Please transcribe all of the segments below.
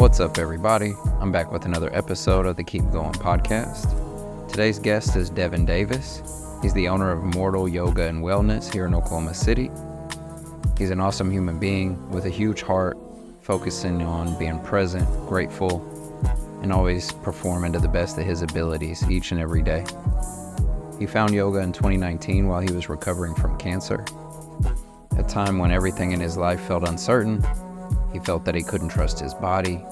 What's up, everybody? I'm back with another episode of the Keep Going podcast. Today's guest is Devin Davis. He's the owner of Immortal Yoga and Wellness here in Oklahoma City. He's an awesome human being with a huge heart, focusing on being present, grateful, and always performing to the best of his abilities each and every day. He found yoga in 2019 while he was recovering from cancer. A time when everything in his life felt uncertain. He felt that he couldn't trust his body,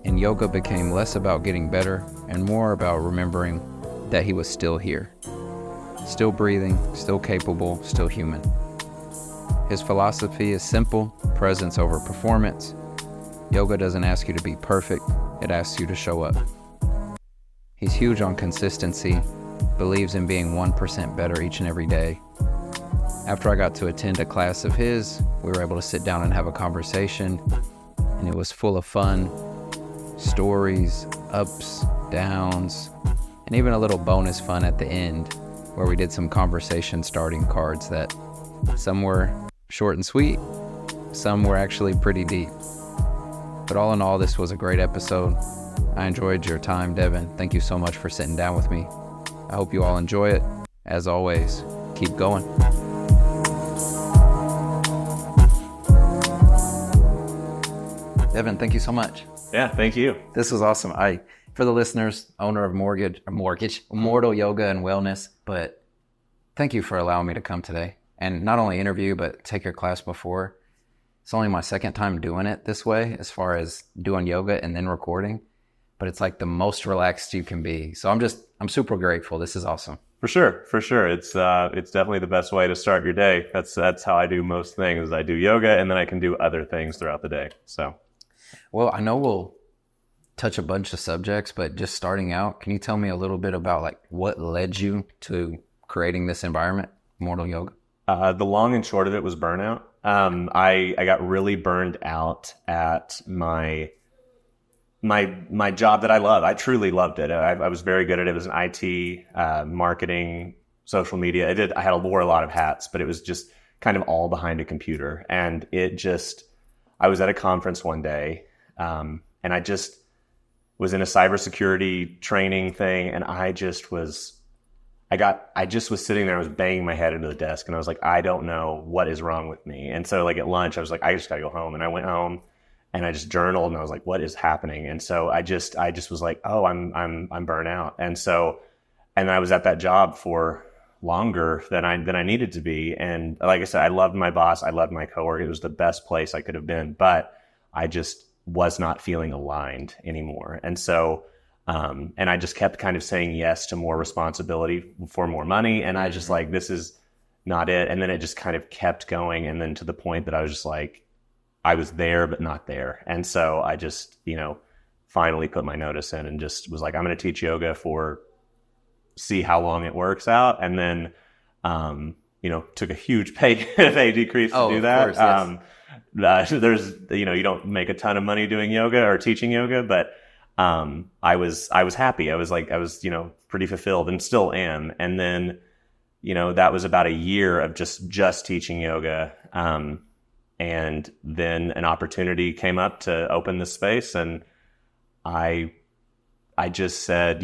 and yoga became less about getting better and more about remembering that he was still here, still breathing, still capable, still human. His philosophy is simple: presence over performance. Yoga doesn't ask you to be perfect, it asks you to show up. He's huge on consistency, believes in being 1% better each and every day. After I got to attend a class of his, we were able to sit down and have a conversation, and it was full of fun, stories, ups, downs, and even a little bonus fun at the end where we did some conversation starting cards that some were short and sweet, some were actually pretty deep. But all in all, this was a great episode. I enjoyed your time, Devin. Thank you so much for sitting down with me. I hope you all enjoy it. As always, keep going. Devin, thank you so much. Yeah, thank you. This was awesome. For the listeners, owner of Immortal Yoga and Wellness, but thank you for allowing me to come today and not only interview, but take your class before. It's only my second time doing it this way, as far as doing yoga and then recording, but it's like the most relaxed you can be. So I'm super grateful. This is awesome. For sure. It's definitely the best way to start your day. That's how I do most things. I do yoga and then I can do other things throughout the day. So, well, I know we'll touch a bunch of subjects, but just starting out, can you tell me a little bit about like what led you to creating this environment, Immortal Yoga? The long and short of it was burnout. I got really burned out at my job that I love. I truly loved it. I was very good at it. It was an IT, marketing, social media. I wore a lot of hats, but it was just kind of all behind a computer. And I was at a conference one day, and I just was in a cybersecurity training thing, and I just was sitting there, I was banging my head into the desk, and I was like, I don't know what is wrong with me. And so like at lunch, I was like, I just gotta go home. And I went home and I just journaled, and I was like, what is happening? And so I just was like, oh, I'm burnt out. And I was at that job for longer than I needed to be. And like I said, I loved my boss. I loved my coworker. It was the best place I could have been, but I just was not feeling aligned anymore. And so, and I just kept kind of saying yes to more responsibility for more money. And I just like, this is not it. And then it just kind of kept going. And then to the point that I was just like, I was there, but not there. And so I just, finally put my notice in and just was like, I'm going to teach yoga see how long it works out. And then, took a huge pay decrease to do that. Course, yes. There's, you don't make a ton of money doing yoga or teaching yoga, but, I was happy. I was pretty fulfilled and still am. And then, that was about a year of just teaching yoga. And then an opportunity came up to open this space, and I just said,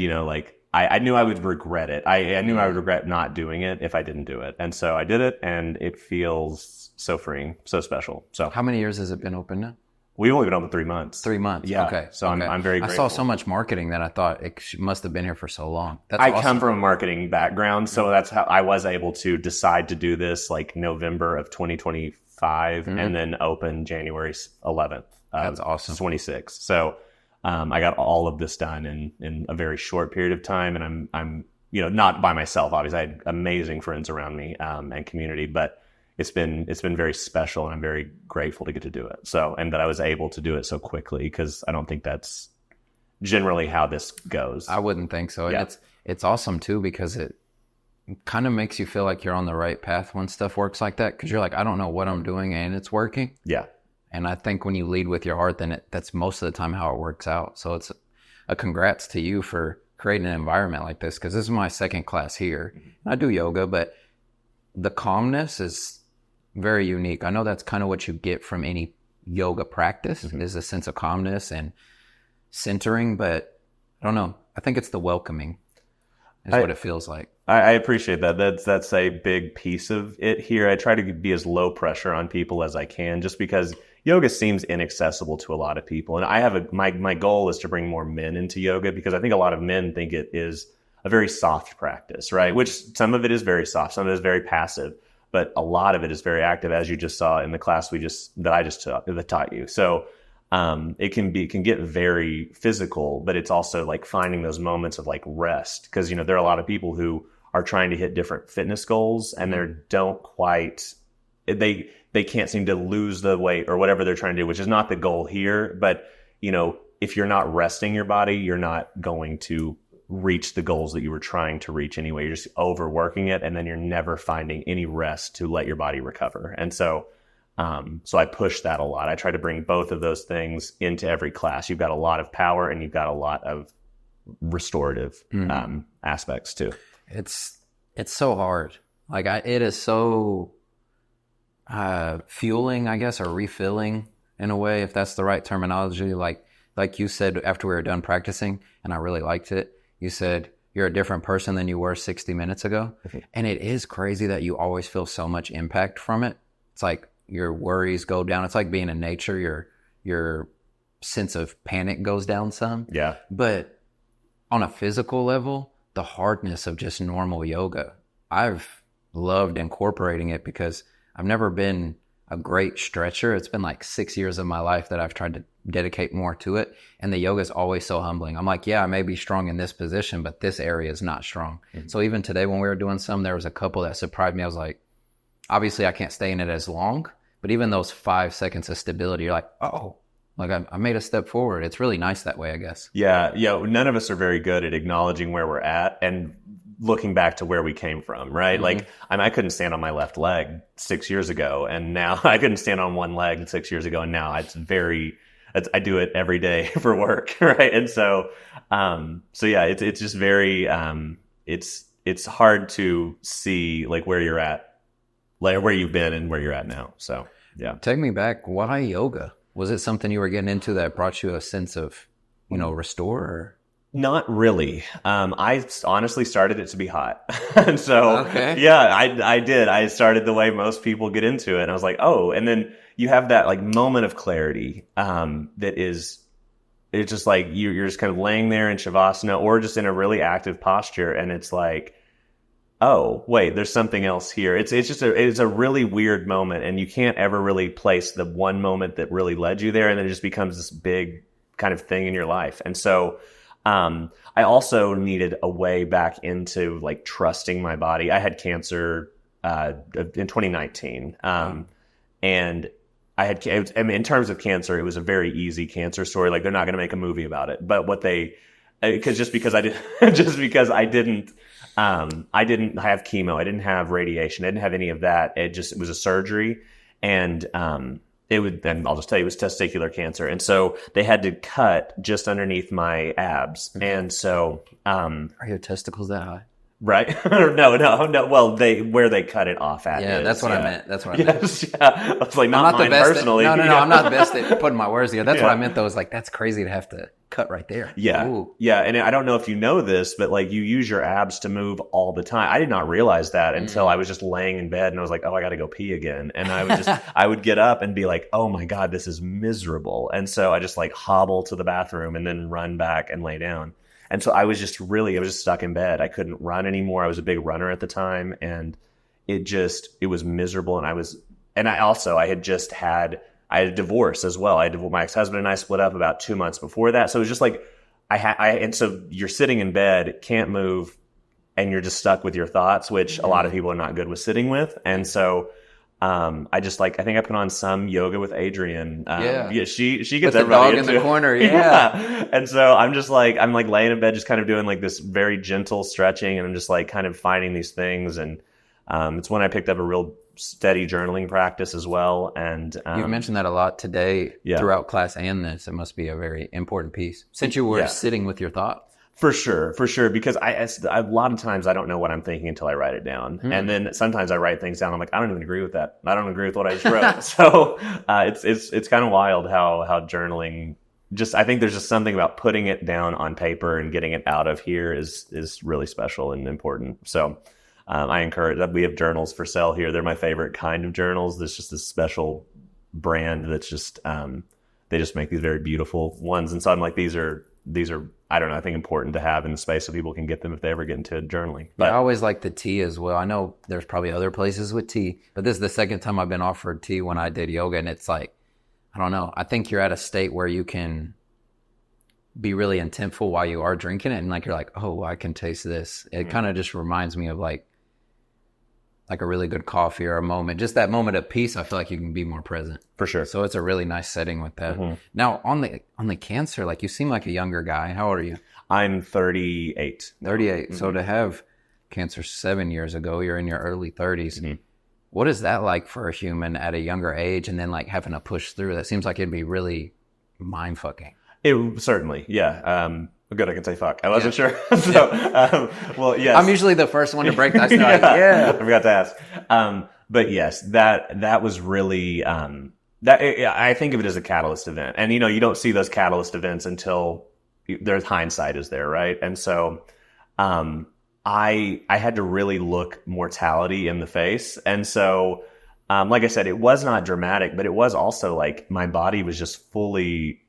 I knew I would regret it. I knew I would regret not doing it if I didn't do it. And so I did it, and it feels so freeing, so special. So how many years has it been open now? We've only been open 3 months. 3 months. Yeah. Okay. So okay. I'm very grateful. I saw so much marketing that I thought it must have been here for so long. I come from a marketing background, so that's how I was able to decide to do this like November of 2025 and then open January 11th. That's awesome. 26. So I got all of this done in a very short period of time, and I'm not by myself. Obviously, I had amazing friends around me and community, but it's been very special, and I'm very grateful to get to do it. So, and that I was able to do it so quickly, because I don't think that's generally how this goes. I wouldn't think so. Yeah. It's awesome too, because it kind of makes you feel like you're on the right path when stuff works like that, because you're like, I don't know what I'm doing and it's working. Yeah. And I think when you lead with your heart, then that's most of the time how it works out. So it's a congrats to you for creating an environment like this, because this is my second class here. I do yoga, but the calmness is very unique. I know that's kind of what you get from any yoga practice is a sense of calmness and centering, but I don't know. I think it's the welcoming is what it feels like. I appreciate that. That's a big piece of it here. I try to be as low pressure on people as I can, just because yoga seems inaccessible to a lot of people. And I have my goal is to bring more men into yoga, because I think a lot of men think it is a very soft practice, right? Which some of it is very soft, some of it is very passive, but a lot of it is very active, as you just saw in the class that taught you. So it can get very physical, but it's also like finding those moments of like rest, because there are a lot of people who are trying to hit different fitness goals and they can't seem to lose the weight or whatever they're trying to do, which is not the goal here. But if you're not resting your body, you're not going to reach the goals that you were trying to reach anyway. You're just overworking it, and then you're never finding any rest to let your body recover. And so I push that a lot. I try to bring both of those things into every class. You've got a lot of power and you've got a lot of restorative aspects too. It's so hard. Like it is so fueling, I guess, or refilling in a way, if that's the right terminology. Like you said after we were done practicing, and I really liked it, you said you're a different person than you were 60 minutes ago. And it is crazy that you always feel so much impact from it. It's like your worries go down. It's like being in nature. Your sense of panic goes down some. Yeah. But on a physical level, the hardness of just normal yoga, I've loved incorporating it, because I've never been a great stretcher. It's been like 6 years of my life that I've tried to dedicate more to it. And the yoga is always so humbling. I'm like, yeah, I may be strong in this position, but this area is not strong. So even today when we were doing some, there was a couple that surprised me. I was like, obviously I can't stay in it as long, but even those 5 seconds of stability, you're like, oh, like I made a step forward. It's really nice that way, I guess. Yeah. None of us are very good at acknowledging where we're at and looking back to where we came from, right? Like I couldn't stand on my left leg 6 years ago, and now I couldn't stand on one leg 6 years ago, and now I do it every day for work, right? And so yeah, it's just very it's hard to see like where you're at, like where you've been and where you're at now. So yeah. Take me back. Why yoga? Was it something you were getting into that brought you a sense of, restore? Or? Not really. I honestly started it to be hot. And so, okay. Yeah, I did. I started the way most people get into it. And I was like, oh, and then you have that like moment of clarity, it's just like you're just kind of laying there in Shavasana or just in a really active posture. And it's like, oh, wait, there's something else here. It's a really weird moment, and you can't ever really place the one moment that really led you there. And then it just becomes this big kind of thing in your life. And so, I also needed a way back into like trusting my body. I had cancer, in 2019. And in terms of cancer, it was a very easy cancer story. Like they're not going to make a movie about it, but because I didn't have chemo. I didn't have radiation. I didn't have any of that. It was a surgery. And, I'll just tell you, it was testicular cancer. And so they had to cut just underneath my abs. And so, are your testicles that high? Right? No. Well, where they cut it off at. Yeah, that's what I meant. Yes, yeah. It's like not mine personally. No, I'm not the best at putting my words together. That's what I meant though. Is like, that's crazy to have to cut right there. Yeah. Ooh. Yeah. And I don't know if you know this, but like you use your abs to move all the time. I did not realize that until I was just laying in bed and I was like, oh, I got to go pee again. And I would get up and be like, oh my God, this is miserable. And so I just like hobble to the bathroom and then run back and lay down. And so I was just stuck in bed. I couldn't run anymore. I was a big runner at the time, and it was miserable. And I had a divorce as well. My ex-husband and I split up about 2 months before that. So it was just like, and so you're sitting in bed, can't move, and you're just stuck with your thoughts, which a lot of people are not good with sitting with. And so, I think I put on some yoga with Adrienne. She gets everybody the dog into in the corner. Yeah. And so I'm laying in bed, just kind of doing like this very gentle stretching. And I'm just like kind of finding these things. And, it's when I picked up a real steady journaling practice as well. And, you've mentioned that a lot today throughout class and this. It must be a very important piece since you were sitting with your thoughts. For sure. Because a lot of times I don't know what I'm thinking until I write it down. And then sometimes I write things down. I'm like, I don't even agree with that. I don't agree with what I just wrote. So it's kind of wild how journaling I think there's just something about putting it down on paper and getting it out of here is really special and important. So I encourage that. We have journals for sale here. They're my favorite kind of journals. There's just this special brand that's just, they just make these very beautiful ones. And so I'm like, these are, I don't know, I think important to have in the space so people can get them if they ever get into journaling. But I always like the tea as well. I know there's probably other places with tea, but this is the second time I've been offered tea when I did yoga. And it's like, I don't know. I think you're at a state where you can be really intentful while you are drinking it. And like, you're like, oh, I can taste this. It kind of just reminds me of like a really good coffee or a moment, just that moment of peace. I feel like you can be more present. For sure. So it's a really nice setting with that. Now on the cancer, like you seem like a younger guy. How old are you? I'm 38. 38. So to have cancer 7 years ago, you're in your early 30s. What is that like for a human at a younger age, and then like having to push through? That seems like it'd be really mind fucking. It certainly, yeah. Good, I can say fuck. I wasn't sure. So, well, yes. I'm usually the first one to break that. I forgot to ask. But yes, that was really, I think of it as a catalyst event. And, you don't see those catalyst events until there's hindsight is there, right? And so, I had to really look mortality in the face. And so, like I said, it was not dramatic, but it was also like my body was just fully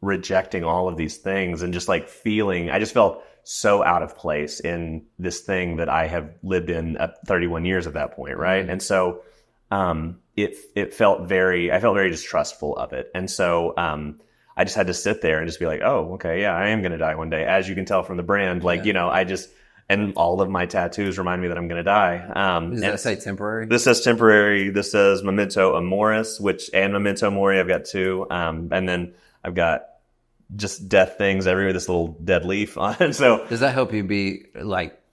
rejecting all of these things and just like I just felt so out of place in this thing that I have lived in 31 years at that point. Right. And so, I felt very distrustful of it. And so, I just had to sit there and just be like, oh, okay. Yeah, I am going to die one day. As you can tell from the brand, and all of my tattoos remind me that I'm going to die. Does that say temporary? This says temporary. This says Memento Amoris, and Memento Mori. I've got two. And then I've got just death things everywhere, this little dead leaf on. So does that help you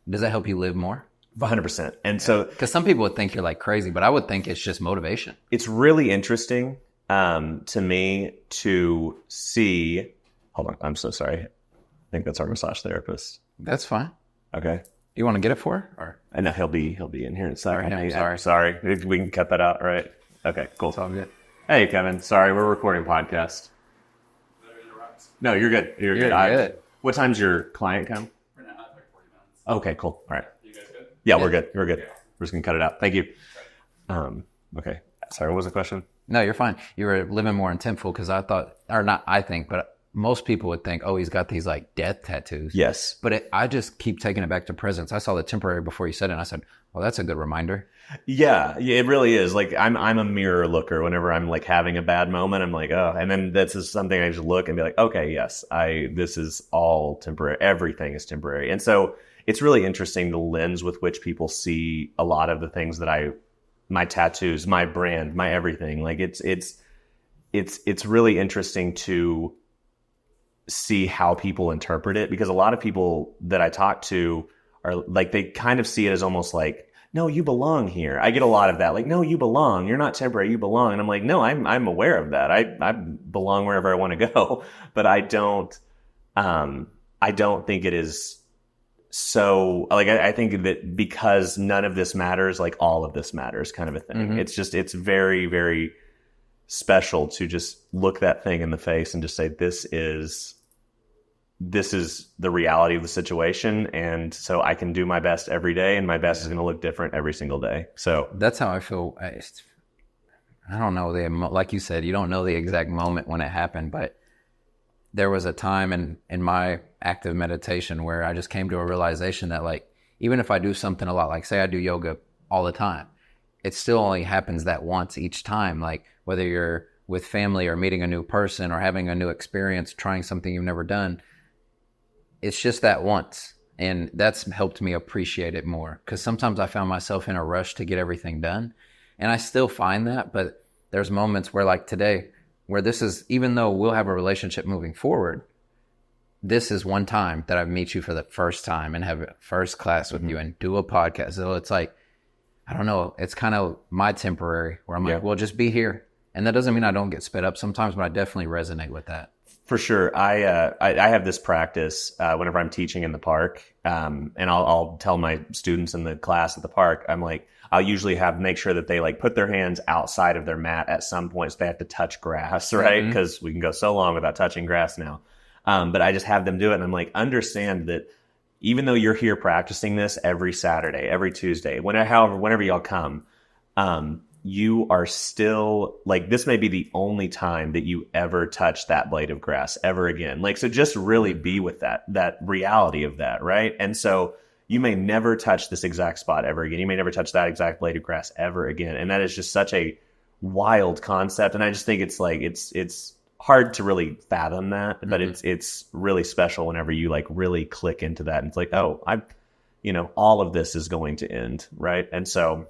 does that help you live more? 100%. And so, because some people would think you're like crazy, but I would think it's just motivation. It's really interesting, to me to see, hold on. I'm so sorry. I think that's our massage therapist. That's fine. Okay. You want to get it for her? Or? I know he'll be in here in a second. Right, I'm sorry. Sorry. We can cut that out. Right. Okay, cool. It's all good. Hey, Kevin. Sorry, we're recording podcast. No, you're good. You're good. What time's your client come? We're now at like 40 minutes. Okay, cool. All right. You guys good? Yeah, we're good. We're good. Yeah. We're just gonna cut it out. Thank you. Okay. Sorry, what was the question? No, you're fine. You were living more intentful because but most people would think, oh, he's got these like death tattoos. Yes. But I just keep taking it back to presence. I saw the temporary before you said it, and I said, well, that's a good reminder. Yeah, it really is. Like I'm a mirror looker. Whenever I'm like having a bad moment, I'm like, oh, and then that's just something I just look and be like, okay, yes, this is all temporary. Everything is temporary. And so it's really interesting the lens with which people see a lot of the things that my tattoos, my brand, my everything. Like it's really interesting to see how people interpret it, because a lot of people that I talk to are like, they kind of see it as almost like, no, you belong here. I get a lot of that. Like, no, you belong. You're not temporary. You belong. And I'm like, no, I'm aware of that. I belong wherever I want to go, but I don't think it is so like, I think that because none of this matters, like all of this matters kind of a thing. Mm-hmm. It's very, very special to just look that thing in the face and just say, this is the reality of the situation. And so I can do my best every day, and my best is going to look different every single day. So that's how I feel. I don't know. Like you said, you don't know the exact moment when it happened, but there was a time in my active meditation where I just came to a realization that like, even if I do something a lot, like say I do yoga all the time, it still only happens that once each time. Like whether you're with family or meeting a new person or having a new experience, trying something you've never done, it's just that once. And that's helped me appreciate it more, because sometimes I found myself in a rush to get everything done. And I still find that, but there's moments where like today, where this is, even though we'll have a relationship moving forward, this is one time that I meet you for the first time and have a first class with you and do a podcast. So it's like, I don't know, it's kind of my temporary where I'm like, well, just be here. And that doesn't mean I don't get sped up sometimes, but I definitely resonate with that. For sure. I have this practice whenever I'm teaching in the park, and I'll tell my students in the class at the park, I'm like, I'll usually make sure that they like put their hands outside of their mat at some point, so they have to touch grass, right? Because we can go so long without touching grass now. But I just have them do it, and I'm like, understand that even though you're here practicing this every Saturday, every Tuesday, whenever y'all come, you are still like, this may be the only time that you ever touch that blade of grass ever again. Like, so just really be with that reality of that, right? And so you may never touch this exact spot ever again. You may never touch that exact blade of grass ever again. And that is just such a wild concept. And I just think it's like, it's hard to really fathom that, but it's really special whenever you like really click into that. And it's like, oh, all of this is going to end, right? And so,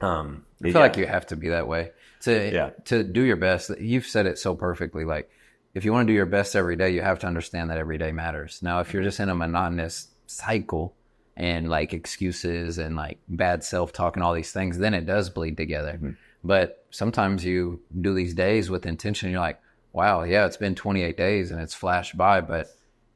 I feel like you have to be that way to do your best. You've said it so perfectly. Like, if you want to do your best every day, you have to understand that every day matters. Now, if you're just in a monotonous cycle and like excuses and like bad self-talk and all these things, then it does bleed together. But sometimes you do these days with intention. And you're like, wow, yeah, it's been 28 days and it's flashed by, but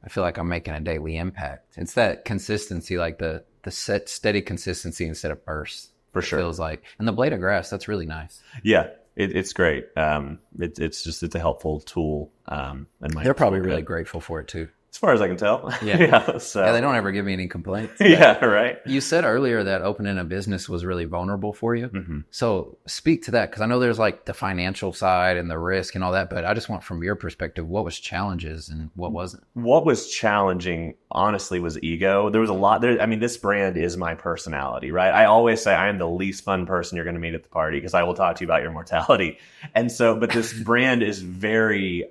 I feel like I'm making a daily impact. It's that consistency, like the steady consistency instead of bursts. For sure. Feels like. And the blade of grass, that's really nice. Yeah, it's great. It's a helpful tool. And they're probably really grateful for it too. As far as I can tell. Yeah. Yeah, they don't ever give me any complaints. Yeah, right. You said earlier that opening a business was really vulnerable for you. So speak to that, because I know there's like the financial side and the risk and all that, but I just want from your perspective, what was challenges and what wasn't? What was challenging, honestly, was ego. There was a lot there. I mean, this brand is my personality, right? I always say I am the least fun person you're going to meet at the party because I will talk to you about your mortality. And so, but this brand is very,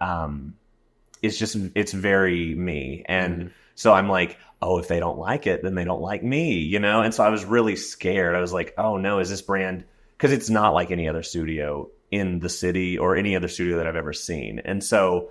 it's very me. And so I'm like, oh, if they don't like it, then they don't like me, And so I was really scared. I was like, oh no, is this brand, because it's not like any other studio in the city or any other studio that I've ever seen. And so,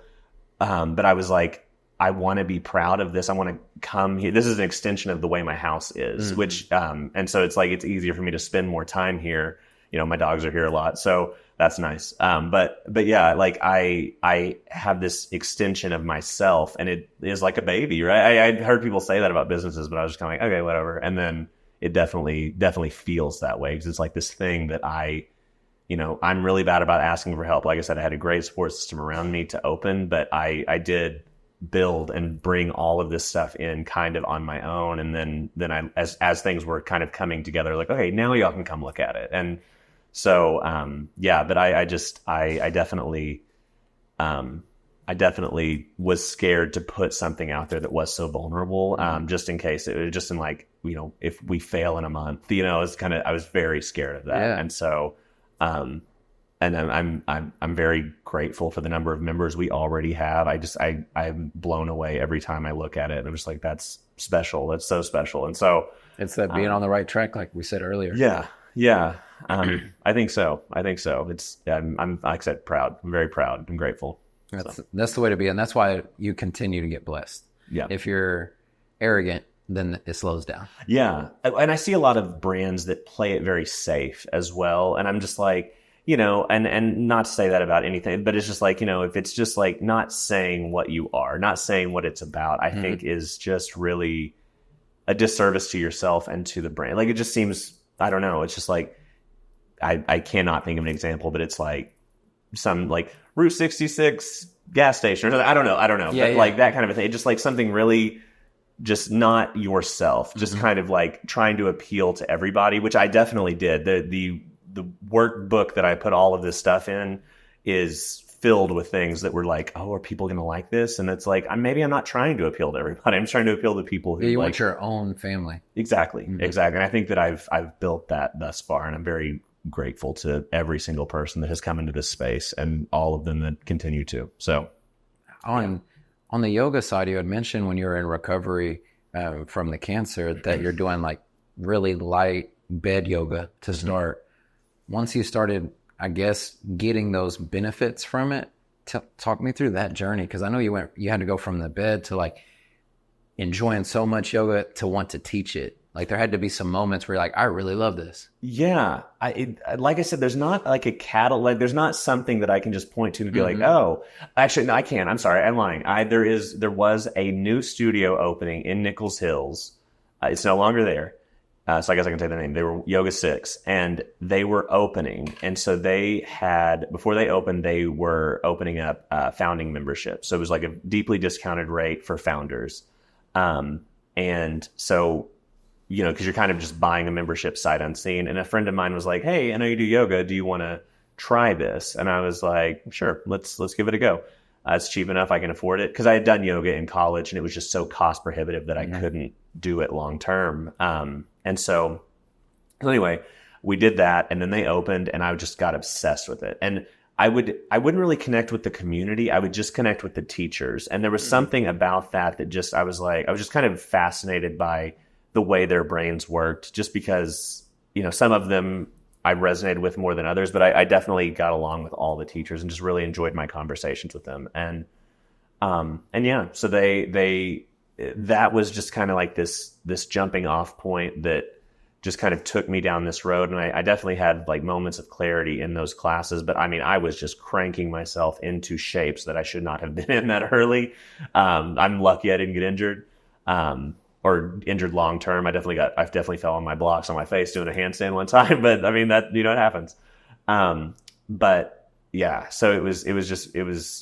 but I was like, I want to be proud of this. I want to come here. This is an extension of the way my house is, which, and so it's like, it's easier for me to spend more time here. My dogs are here a lot. So that's nice. But yeah, like I have this extension of myself, and it is like a baby, right? I heard people say that about businesses, but I was just kind of like, okay, whatever. And then it definitely feels that way, because it's like this thing that I'm really bad about asking for help. Like I said, I had a great support system around me to open, but I did build and bring all of this stuff in kind of on my own. And then I, as things were kind of coming together, like, okay, now y'all can come look at it. And so, yeah, but I definitely was scared to put something out there that was so vulnerable, just in case it was just in like, if we fail in a month, I was very scared of that. Yeah. And so, and I'm very grateful for the number of members we already have. I'm blown away every time I look at it. I'm just like, that's special. That's so special. And so it's that being on the right track, like we said earlier. Yeah. Yeah. I think so. It's, I'm like I said, proud. I'm very proud. I'm grateful. That's the way to be. And that's why you continue to get blessed. Yeah. If you're arrogant, then it slows down. Yeah. And I see a lot of brands that play it very safe as well. And I'm just like, and not to say that about anything, but it's just like, if it's just like not saying what you are, not saying what it's about, I think is just really a disservice to yourself and to the brand. Like, it just seems, I don't know. It's just like, I cannot think of an example, but it's like some like Route 66 gas station or something. I don't know. Yeah, but like that kind of a thing. Just like something really just not yourself, just kind of like trying to appeal to everybody, which I definitely did. The workbook that I put all of this stuff in is filled with things that were like, oh, are people going to like this? And it's like, maybe I'm not trying to appeal to everybody. I'm trying to appeal to people who want your own family. Exactly. Exactly. And I think that I've built that thus far, and I'm very grateful to every single person that has come into this space and all of them that continue to. So on the yoga side, you had mentioned when you were in recovery from the cancer that you're doing like really light bed yoga to start. Once you started, I guess, getting those benefits from it, talk me through that journey, because I know you had to go from the bed to like enjoying so much yoga to want to teach it. Like there had to be some moments where you're like, I really love this. Yeah. Like I said, there's not like a catalog, like there's not something that I can just point to and be like, Mm-hmm. oh, actually, no, I can't. I'm sorry. I'm lying. There was a new studio opening in Nichols Hills. It's no longer there. So I guess I can say the name. They were Yoga 6 and they were opening. And so before they opened, they were opening up founding membership. So it was like a deeply discounted rate for founders. And so, because you're kind of just buying a membership sight unseen. And a friend of mine was like, hey, I know you do yoga. Do you want to try this? And I was like, sure, let's give it a go. It's cheap enough. I can afford it. Because I had done yoga in college and it was just so cost prohibitive that I couldn't do it long term. And so anyway, we did that and then they opened and I just got obsessed with it. And I wouldn't really connect with the community. I would just connect with the teachers. And there was something about that just, I was just kind of fascinated by the way their brains worked, just because, some of them I resonated with more than others, but I definitely got along with all the teachers and just really enjoyed my conversations with them. And yeah, so that was just kind of like this jumping off point that just kind of took me down this road. And I definitely had like moments of clarity in those classes, but I mean, I was just cranking myself into shapes that I should not have been in that early. I'm lucky I didn't get injured, or injured long term. I definitely fell on my blocks on my face doing a handstand one time, but I mean that, it happens. But yeah, so it was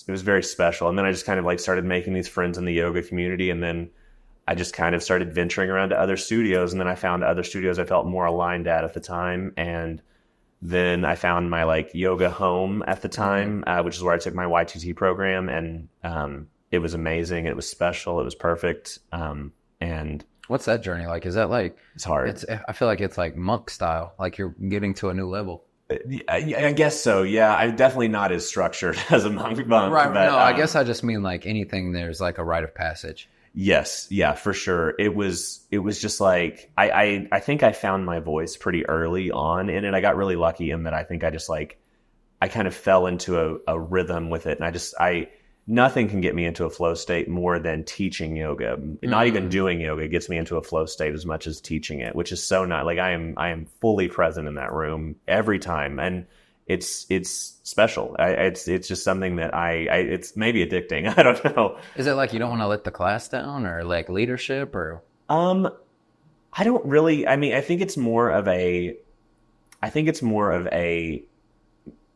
very special. And then I just kind of like started making these friends in the yoga community. And then I just kind of started venturing around to other studios. And then I found other studios I felt more aligned at the time. And then I found my like yoga home at the time, which is where I took my YTT program. And it was amazing. It was special. It was perfect. And what's that journey like? Is that like, it's hard. I feel like it's like monk style, like you're getting to a new level. I guess so. Yeah, I'm definitely not as structured as a monk. Right. But, no, I guess I just mean like anything. There's like a rite of passage. Yes. Yeah, for sure. It was just like, I think I found my voice pretty early on in it. I got really lucky in that I think I just like, I kind of fell into a rhythm with it. And nothing can get me into a flow state more than teaching yoga. Not even doing yoga gets me into a flow state as much as teaching it, which is so not like I am fully present in that room every time. And it's special. It's just something that it's maybe addicting. I don't know. Is it like you don't want to let the class down, or like leadership, or? I don't really, I mean, I think it's more of a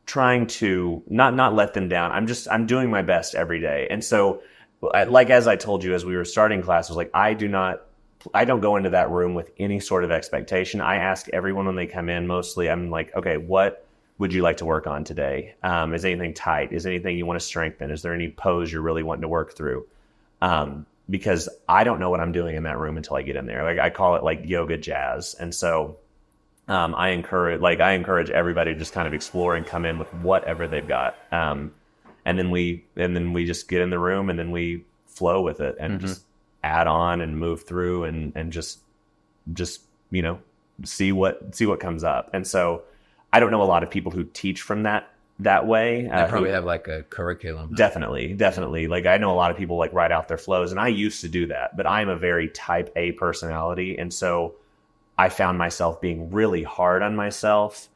trying to not let them down. I'm doing my best every day. And so like, as I told you, as we were starting classes, like I don't go into that room with any sort of expectation. I ask everyone when they come in, mostly I'm like, okay, what would you like to work on today? Is anything tight? Is anything you want to strengthen? Is there any pose you're really wanting to work through? Because I don't know what I'm doing in that room until I get in there. Like I call it like yoga jazz. And so I encourage everybody to just kind of explore and come in with whatever they've got. And then we just get in the room and then we flow with it and just add on and move through and just see what comes up. And so I don't know a lot of people who teach from that way. They probably have like a curriculum. Definitely. Like I know a lot of people like write out their flows, and I used to do that, but I'm a very type A personality. And so I found myself being really hard on myself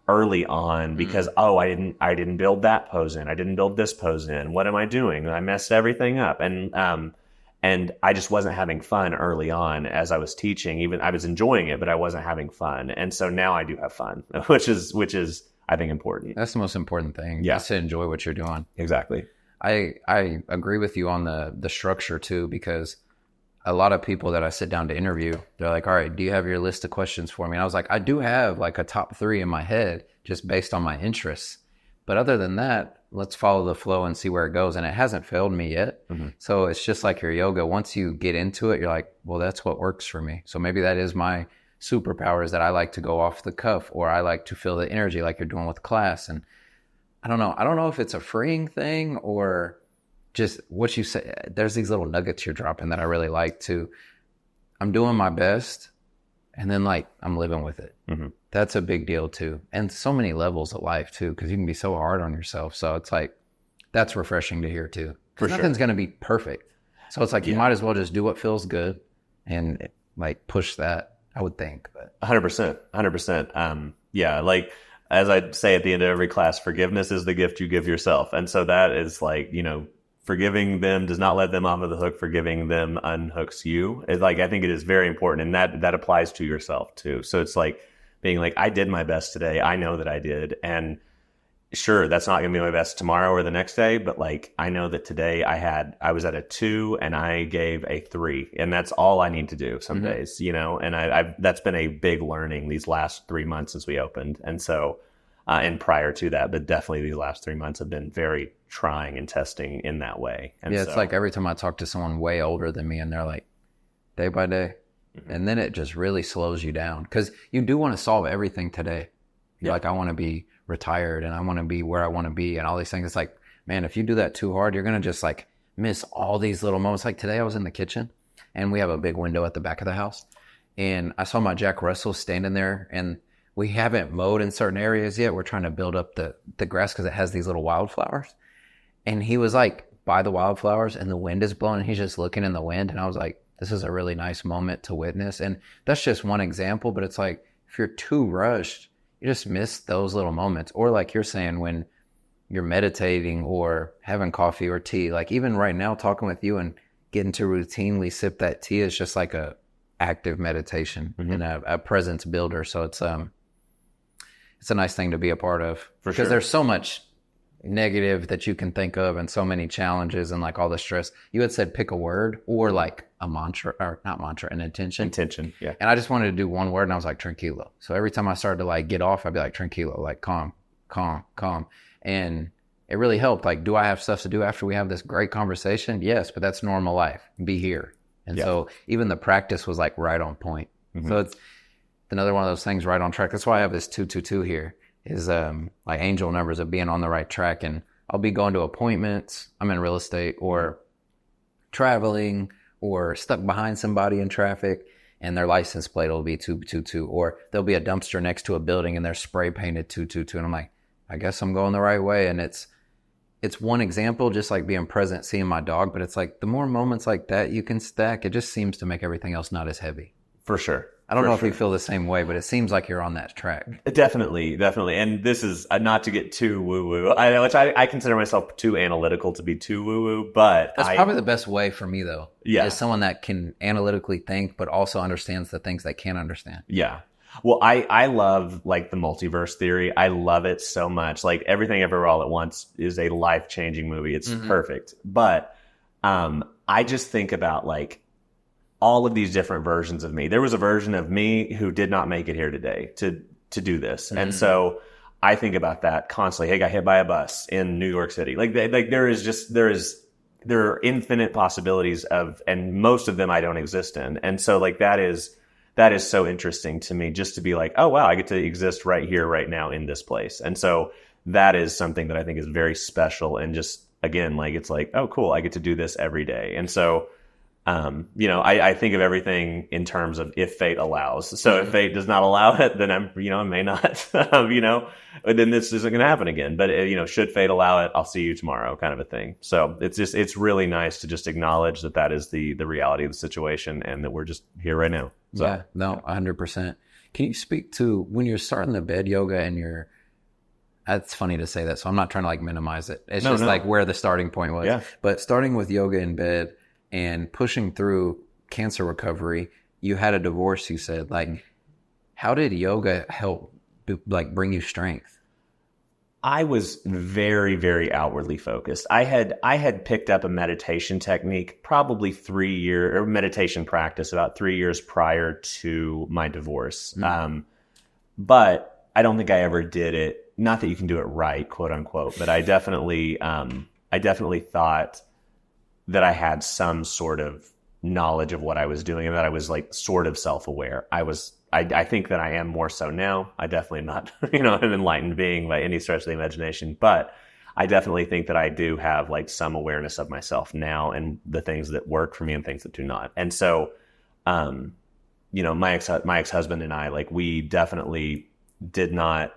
early on because, I didn't build that pose in. I didn't build this pose in. What am I doing? I messed everything up. And I just wasn't having fun early on as I was teaching. Even I was enjoying it, but I wasn't having fun. And so now I do have fun, which is I think important. That's the most important thing. Yeah. Is to enjoy what you're doing. Exactly. I agree with you on the structure too, because a lot of people that I sit down to interview, they're like, all right, do you have your list of questions for me? And I was like, I do have like a top 3 in my head just based on my interests. But other than that, let's follow the flow and see where it goes. And it hasn't failed me yet. So it's just like your yoga. Once you get into it, you're like, well, that's what works for me. So maybe that is my superpower, is that I like to go off the cuff, or I like to feel the energy like you're doing with class. And I don't know if it's a freeing thing or just what you say. There's these little nuggets you're dropping that I really like too. I'm doing my best, and then like I'm living with it. That's a big deal too. And so many levels of life too, because you can be so hard on yourself. So it's like, that's refreshing to hear too. Because nothing's going to be perfect. So it's like, you might as well just do what feels good and like push that. I would think, but 100%, 100%. Yeah, like as I say at the end of every class, forgiveness is the gift you give yourself. And so that is like, forgiving them does not let them off of the hook. Forgiving them unhooks you. It's like, I think it is very important. And that applies to yourself too. So it's like being like, I did my best today. I know that I did. And sure, that's not going to be my best tomorrow or the next day, but like, I know that today I was at a 2 and I gave a 3, and that's all I need to do some days, and I've that's been a big learning these last 3 months since we opened. And so, and prior to that, but definitely these last 3 months have been very trying and testing in that way. And yeah, it's like every time I talk to someone way older than me and they're like day by day, and then it just really slows you down because you do want to solve everything today. You're like, I want to be retired and I want to be where I want to be and all these things. It's like, man, if you do that too hard, you're going to just like miss all these little moments. Like today I was in the kitchen and we have a big window at the back of the house and I saw my Jack Russell standing there, and we haven't mowed in certain areas yet. We're trying to build up the grass because it has these little wildflowers. And he was like by the wildflowers and the wind is blowing and he's just looking in the wind. And I was like, this is a really nice moment to witness. And that's just one example, but it's like, if you're too rushed, you just miss those little moments. Or like you're saying, when you're meditating or having coffee or tea, like even right now talking with you and getting to routinely sip that tea is just like a active meditation and a presence builder. So it's a nice thing to be a part of. Because there's so much negative that you can think of and so many challenges and like all the stress. You had said pick a word or like a mantra, or not mantra, an intention. Intention, yeah. And I just wanted to do one word and I was like tranquilo. So every time I started to like get off, I'd be like tranquilo, like calm, calm, calm. And it really helped. Like, do I have stuff to do after we have this great conversation? Yes, but that's normal life. Be here. And so even the practice was like right on point. So it's another one of those things right on track. That's why I have this 222 here. Is like angel numbers of being on the right track. And I'll be going to appointments. I'm in real estate or traveling or stuck behind somebody in traffic and their license plate will be 222, or there'll be a dumpster next to a building and they're spray painted 222. And I'm like, I guess I'm going the right way. And it's one example, just like being present, seeing my dog. But it's like the more moments like that you can stack, it just seems to make everything else not as heavy. For sure. I don't know if you feel the same way, but it seems like you're on that track. Definitely. And this is not to get too woo-woo, which I consider myself too analytical to be too woo-woo, but that's probably the best way for me, though. Yeah. Is someone that can analytically think, but also understands the things they can't understand. Yeah. Well, I love like the multiverse theory. I love it so much. Like Everything Everywhere All at Once is a life-changing movie. It's perfect. But I just think about like all of these different versions of me. There was a version of me who did not make it here today to do this. And so I think about that constantly. Hey, got hit by a bus in New York City. There are infinite possibilities and most of them I don't exist in. And so like that is so interesting to me, just to be like, oh wow, I get to exist right here, right now in this place. And so that is something that I think is very special. And just again, like, it's like, oh cool, I get to do this every day. And so I think of everything in terms of if fate allows. So if fate does not allow it, then I may not, then this isn't going to happen again. But, should fate allow it, I'll see you tomorrow kind of a thing. So it's really nice to just acknowledge that is the reality of the situation and that we're just here right now. So, yeah, no, 100%. Can you speak to when you're starting the bed yoga and that's funny to say that. So I'm not trying to like minimize it. It's like where the starting point was. Yeah. But starting with yoga in bed and pushing through cancer recovery, you had a divorce, you said. Like, how did yoga help like bring you strength? I was very, very outwardly focused. I had picked up a meditation technique probably meditation practice about 3 years prior to my divorce. But I don't think I ever did it. Not that you can do it right, quote unquote, but I definitely thought that I had some sort of knowledge of what I was doing and that I was like sort of self-aware. I think that I am more so now. I definitely am not, an enlightened being by any stretch of the imagination, but I definitely think that I do have like some awareness of myself now and the things that work for me and things that do not. And so, my ex-husband and I, like, we definitely did not,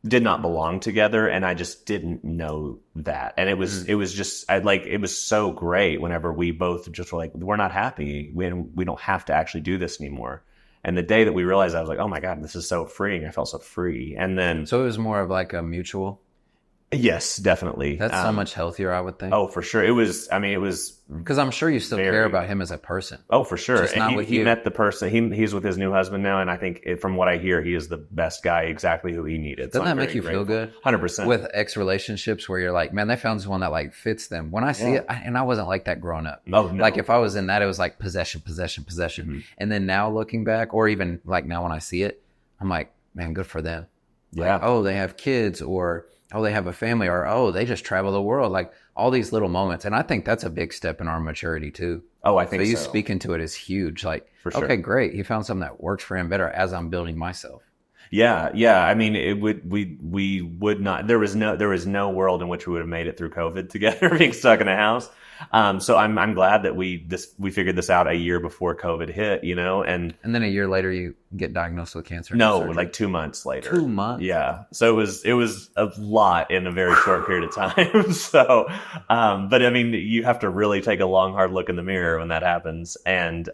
did not belong together, and I just didn't know that. And it was just it was so great whenever we both just were like, we're not happy. We don't have to actually do this anymore. And the day that we realized, I was like, oh my God, this is so freeing. I felt so free. And then So it was more of like a mutual. yes, definitely. That's so much healthier, I would think. Oh, for sure. It was Because I'm sure you still care about him as a person. Oh, for sure. Just not with he you. met the person. He's with his new husband now, and I think from what I hear, he is the best guy, exactly who he needed. Doesn't that make you feel good? 100%. With ex relationships where you're like, man, they found someone that like fits them. When I see it, and I wasn't like that growing up. Oh, no. Like if I was in that, it was like possession. And then now looking back, or even like now when I see it, I'm like, man, good for them. Yeah. Like, oh, they have kids, or oh, they have a family, or oh, they just travel the world. Like all these little moments. And I think that's a big step in our maturity too. Oh, I think so. You speaking to it is huge. Like, for sure. Okay, great. He found something that works for him better as I'm building myself. Yeah. I mean, we would not. There was no world in which we would have made it through COVID together, being stuck in a house. So I'm glad that we figured this out a year before COVID hit, and then a year later you get diagnosed with cancer. No, like 2 months later. 2 months. Yeah. So it was a lot in a very short period of time. So, but I mean, you have to really take a long, hard look in the mirror when that happens. And,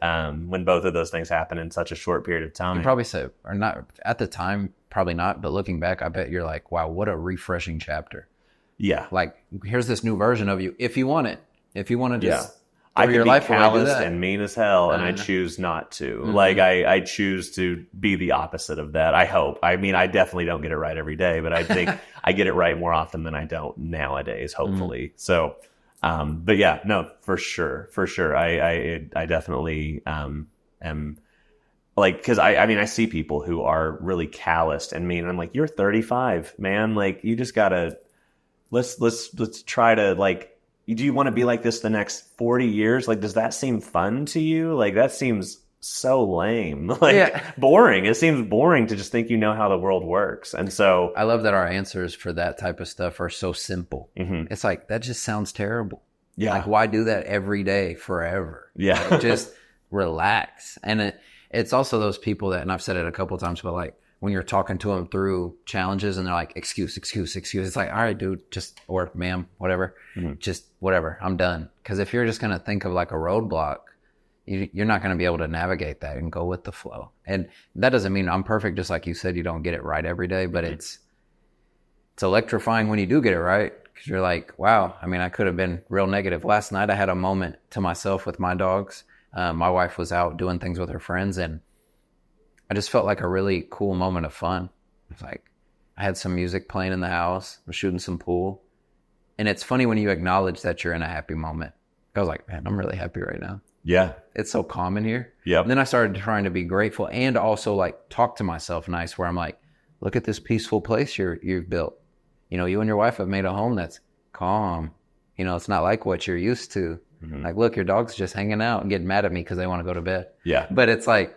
when both of those things happen in such a short period of time. You probably say, or not at the time, probably not, but looking back, I bet you're like, wow, what a refreshing chapter. Yeah. Like, here's this new version of you. If you want it. If you want to just I could your be life calloused and mean as hell, and I choose not to. Mm-hmm. Like, I choose to be the opposite of that, I hope. I mean, I definitely don't get it right every day, but I think I get it right more often than I don't nowadays, hopefully. So, but yeah, no, for sure. I definitely am like, because I mean, I see people who are really calloused and mean. And I'm like, you're 35, man. Like, you just gotta let's try to like. Do you want to be like this the next 40 years? Like, does that seem fun to you? Like, that seems so lame. Like, boring. It seems boring to just think you know how the world works. And so I love that our answers for that type of stuff are so simple. Mm-hmm. It's like, that just sounds terrible. Yeah. Like, why do that every day forever? Yeah. Like, just relax. And it's also those people that, and I've said it a couple of times, but like, when you're talking to them through challenges and they're like, excuse. It's like, all right, dude, or ma'am, whatever, just whatever, I'm done. Because if you're just going to think of like a roadblock, you're not going to be able to navigate that and go with the flow. And that doesn't mean I'm perfect. Just like you said, you don't get it right every day, but it's electrifying when you do get it right. Because you're like, wow, I mean, I could have been real negative. Last night I had a moment to myself with my dogs. My wife was out doing things with her friends, and I just felt like a really cool moment of fun. It's like I had some music playing in the house, was shooting some pool. And it's funny when you acknowledge that you're in a happy moment. I was like, man, I'm really happy right now. Yeah. It's so calm in here. Yeah. Then I started trying to be grateful and also like talk to myself nice, where I'm like, look at this peaceful place you've built. You and your wife have made a home that's calm. It's not like what you're used to. Mm-hmm. Like, look, your dog's just hanging out and getting mad at me because they want to go to bed. Yeah. But it's like,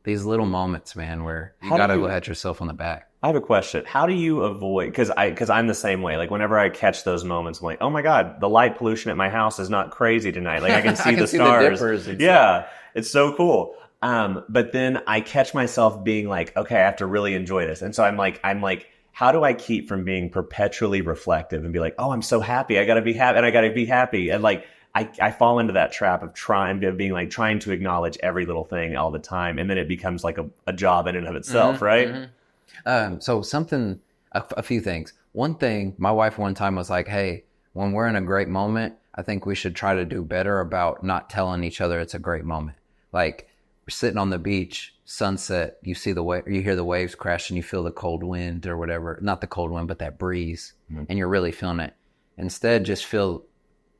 these little moments, man, where you got to go at yourself on the back. I have a question. How do you avoid, because I'm the same way. Like, whenever I catch those moments, I'm like, oh my God, the light pollution at my house is not crazy tonight. Like, I can see the stars. The dippers. Yeah. It's so cool. But then I catch myself being like, okay, I have to really enjoy this. And so I'm like, how do I keep from being perpetually reflective and be like, oh, I'm so happy. I got to be happy. And I got to be happy. And like, I fall into that trap of trying to acknowledge every little thing all the time. And then it becomes like a job in and of itself, right? Mm-hmm. So a few things. One thing, my wife one time was like, hey, when we're in a great moment, I think we should try to do better about not telling each other it's a great moment. Like, we're sitting on the beach, sunset, you hear the waves crash and you feel the cold wind or whatever. Not the cold wind, but that breeze. Mm-hmm. And you're really feeling it. Instead, just feel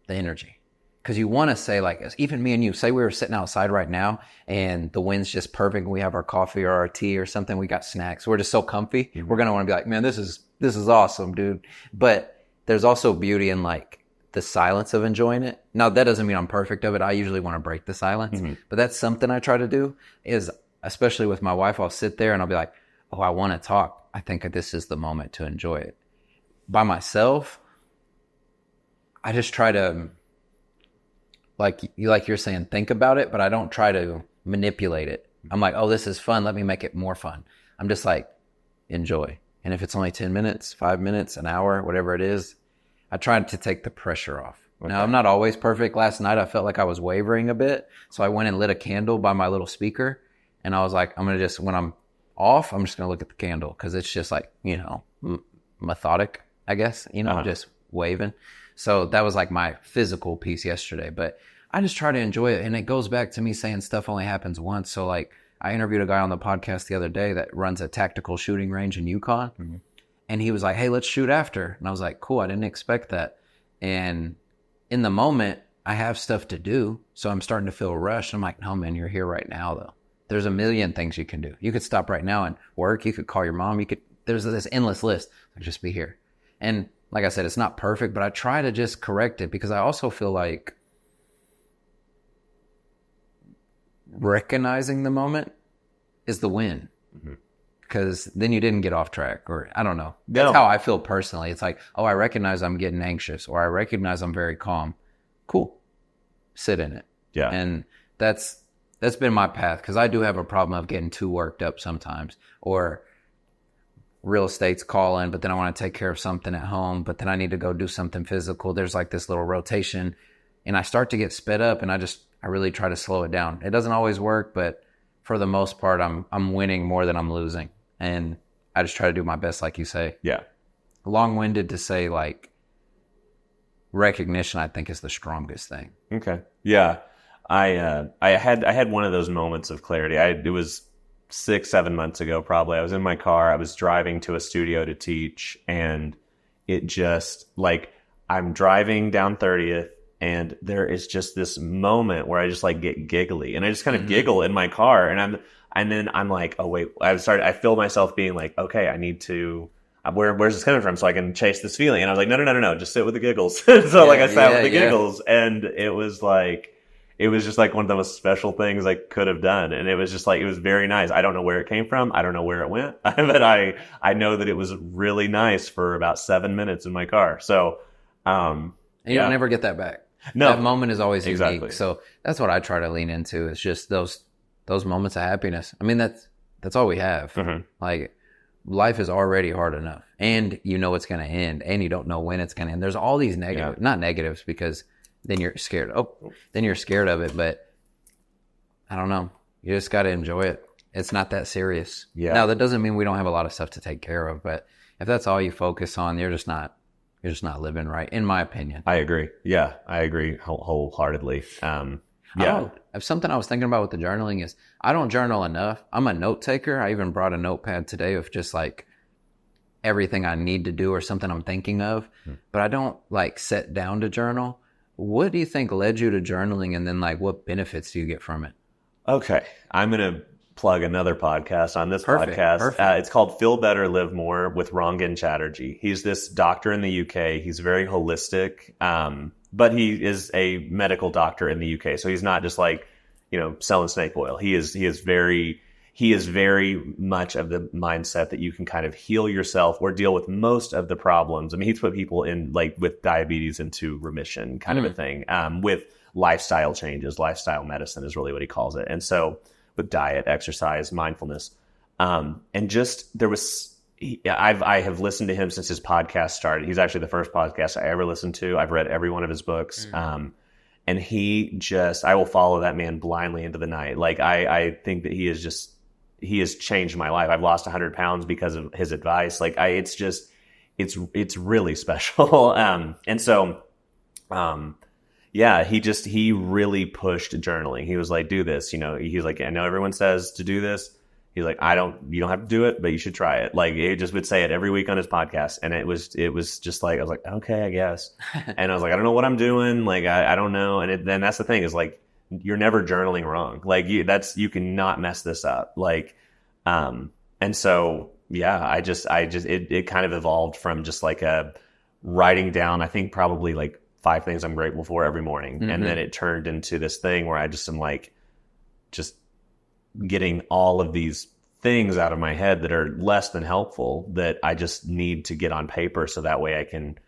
the energy. Because you want to say, like, even me and you, say we were sitting outside right now and the wind's just perfect. We have our coffee or our tea or something. We got snacks. We're just so comfy. Mm-hmm. We're going to want to be like, man, this is awesome, dude. But there's also beauty in like the silence of enjoying it. Now, that doesn't mean I'm perfect of it. I usually want to break the silence. Mm-hmm. But that's something I try to do is, especially with my wife, I'll sit there and I'll be like, oh, I want to talk. I think this is the moment to enjoy it. By myself, I just try to, like you're saying, think about it, but I don't try to manipulate it. I'm like, oh, this is fun. Let me make it more fun. I'm just like, enjoy. And if it's only 10 minutes, 5 minutes, an hour, whatever it is, I try to take the pressure off. Okay. Now, I'm not always perfect. Last night, I felt like I was wavering a bit. So I went and lit a candle by my little speaker. And I was like, I'm going to just, when I'm off, I'm just going to look at the candle. Because it's just like, methodic, I guess, just waving. So that was like my physical piece yesterday. But I just try to enjoy it. And it goes back to me saying stuff only happens once. So like, I interviewed a guy on the podcast the other day that runs a tactical shooting range in Yukon. Mm-hmm. And he was like, hey, let's shoot after. And I was like, cool, I didn't expect that. And in the moment, I have stuff to do. So I'm starting to feel rushed. I'm like, no, man, you're here right now, though. There's a million things you can do. You could stop right now and work. You could call your mom. There's this endless list. Like, just be here. And like I said, it's not perfect, but I try to just correct it because I also feel like recognizing the moment is the win. Mm-hmm. Because then you didn't get off track, or I don't know. That's how I feel personally. It's like, oh, I recognize I'm getting anxious, or I recognize I'm very calm. Cool. Sit in it. Yeah. And that's been my path, because I do have a problem of getting too worked up sometimes, or real estate's calling, but then I want to take care of something at home, but then I need to go do something physical. There's like this little rotation, and I start to get sped up, and I really try to slow it down. It doesn't always work, but for the most part, I'm winning more than I'm losing. And I just try to do my best, like you say. Yeah. Long-winded to say, like, recognition, I think, is the strongest thing. Okay. Yeah. I had one of those moments of clarity. It was 6-7 months ago, probably. I was in my car. I was driving to a studio to teach, and it just, like, I'm driving down 30th, and there is just this moment where I just like get giggly, and I just kind of giggle in my car, and then I'm like, oh wait, I feel myself being like, okay, I need to, where's this coming from, so I can chase this feeling. And I was like, no, just sit with the giggles. So I sat with the giggles, and it was just like one of the most special things I could have done. And it was just like, it was very nice. I don't know where it came from. I don't know where it went, but I know that it was really nice for about 7 minutes in my car. So, and you don't ever get that back. No, that moment is always unique. Exactly. So that's what I try to lean into. It's just those moments of happiness. I mean, that's all we have. Mm-hmm. Like, life is already hard enough, and you know it's going to end, and you don't know when it's going to end. There's all these not negatives, because then you're scared. Then you're scared of it. But I don't know. You just got to enjoy it. It's not that serious. Yeah. Now, that doesn't mean we don't have a lot of stuff to take care of, but if that's all you focus on, you're just not living right, in my opinion. I agree. Yeah, I agree wholeheartedly. Something I was thinking about with the journaling is I don't journal enough. I'm a note taker. I even brought a notepad today of just like everything I need to do or something I'm thinking of, but I don't like sit down to journal. What do you think led you to journaling, and then like what benefits do you get from it? Okay, I'm going to plug another podcast on this podcast. Perfect. It's called Feel Better, Live More with Rangan Chatterjee. He's this doctor in the UK. He's very holistic, but he is a medical doctor in the UK. So he's not just like, selling snake oil. He is very much of the mindset that you can kind of heal yourself or deal with most of the problems. I mean, he's put people in like with diabetes into remission kind of a thing, with lifestyle changes. Lifestyle medicine is really what he calls it. And so with diet, exercise, mindfulness. And just there was, I have listened to him since his podcast started. He's actually the first podcast I ever listened to. I've read every one of his books. And I will follow that man blindly into the night. Like, I think that he has changed my life. I've lost 100 pounds because of his advice. Like, it's really special. And so, he really pushed journaling. He was like, do this, he's like, I know everyone says to do this. He's like, you don't have to do it, but you should try it. Like, he just would say it every week on his podcast. And it was just like, I was like, okay, I guess. And I was like, I don't know what I'm doing. Like, I don't know. And then that's the thing is like, you're never journaling wrong. Like you cannot mess this up. Like, and so, yeah, it kind of evolved from just like writing down, I think probably like 5 things I'm grateful for every morning. Mm-hmm. And then it turned into this thing where I just am like, just getting all of these things out of my head that are less than helpful that I just need to get on paper so that way I can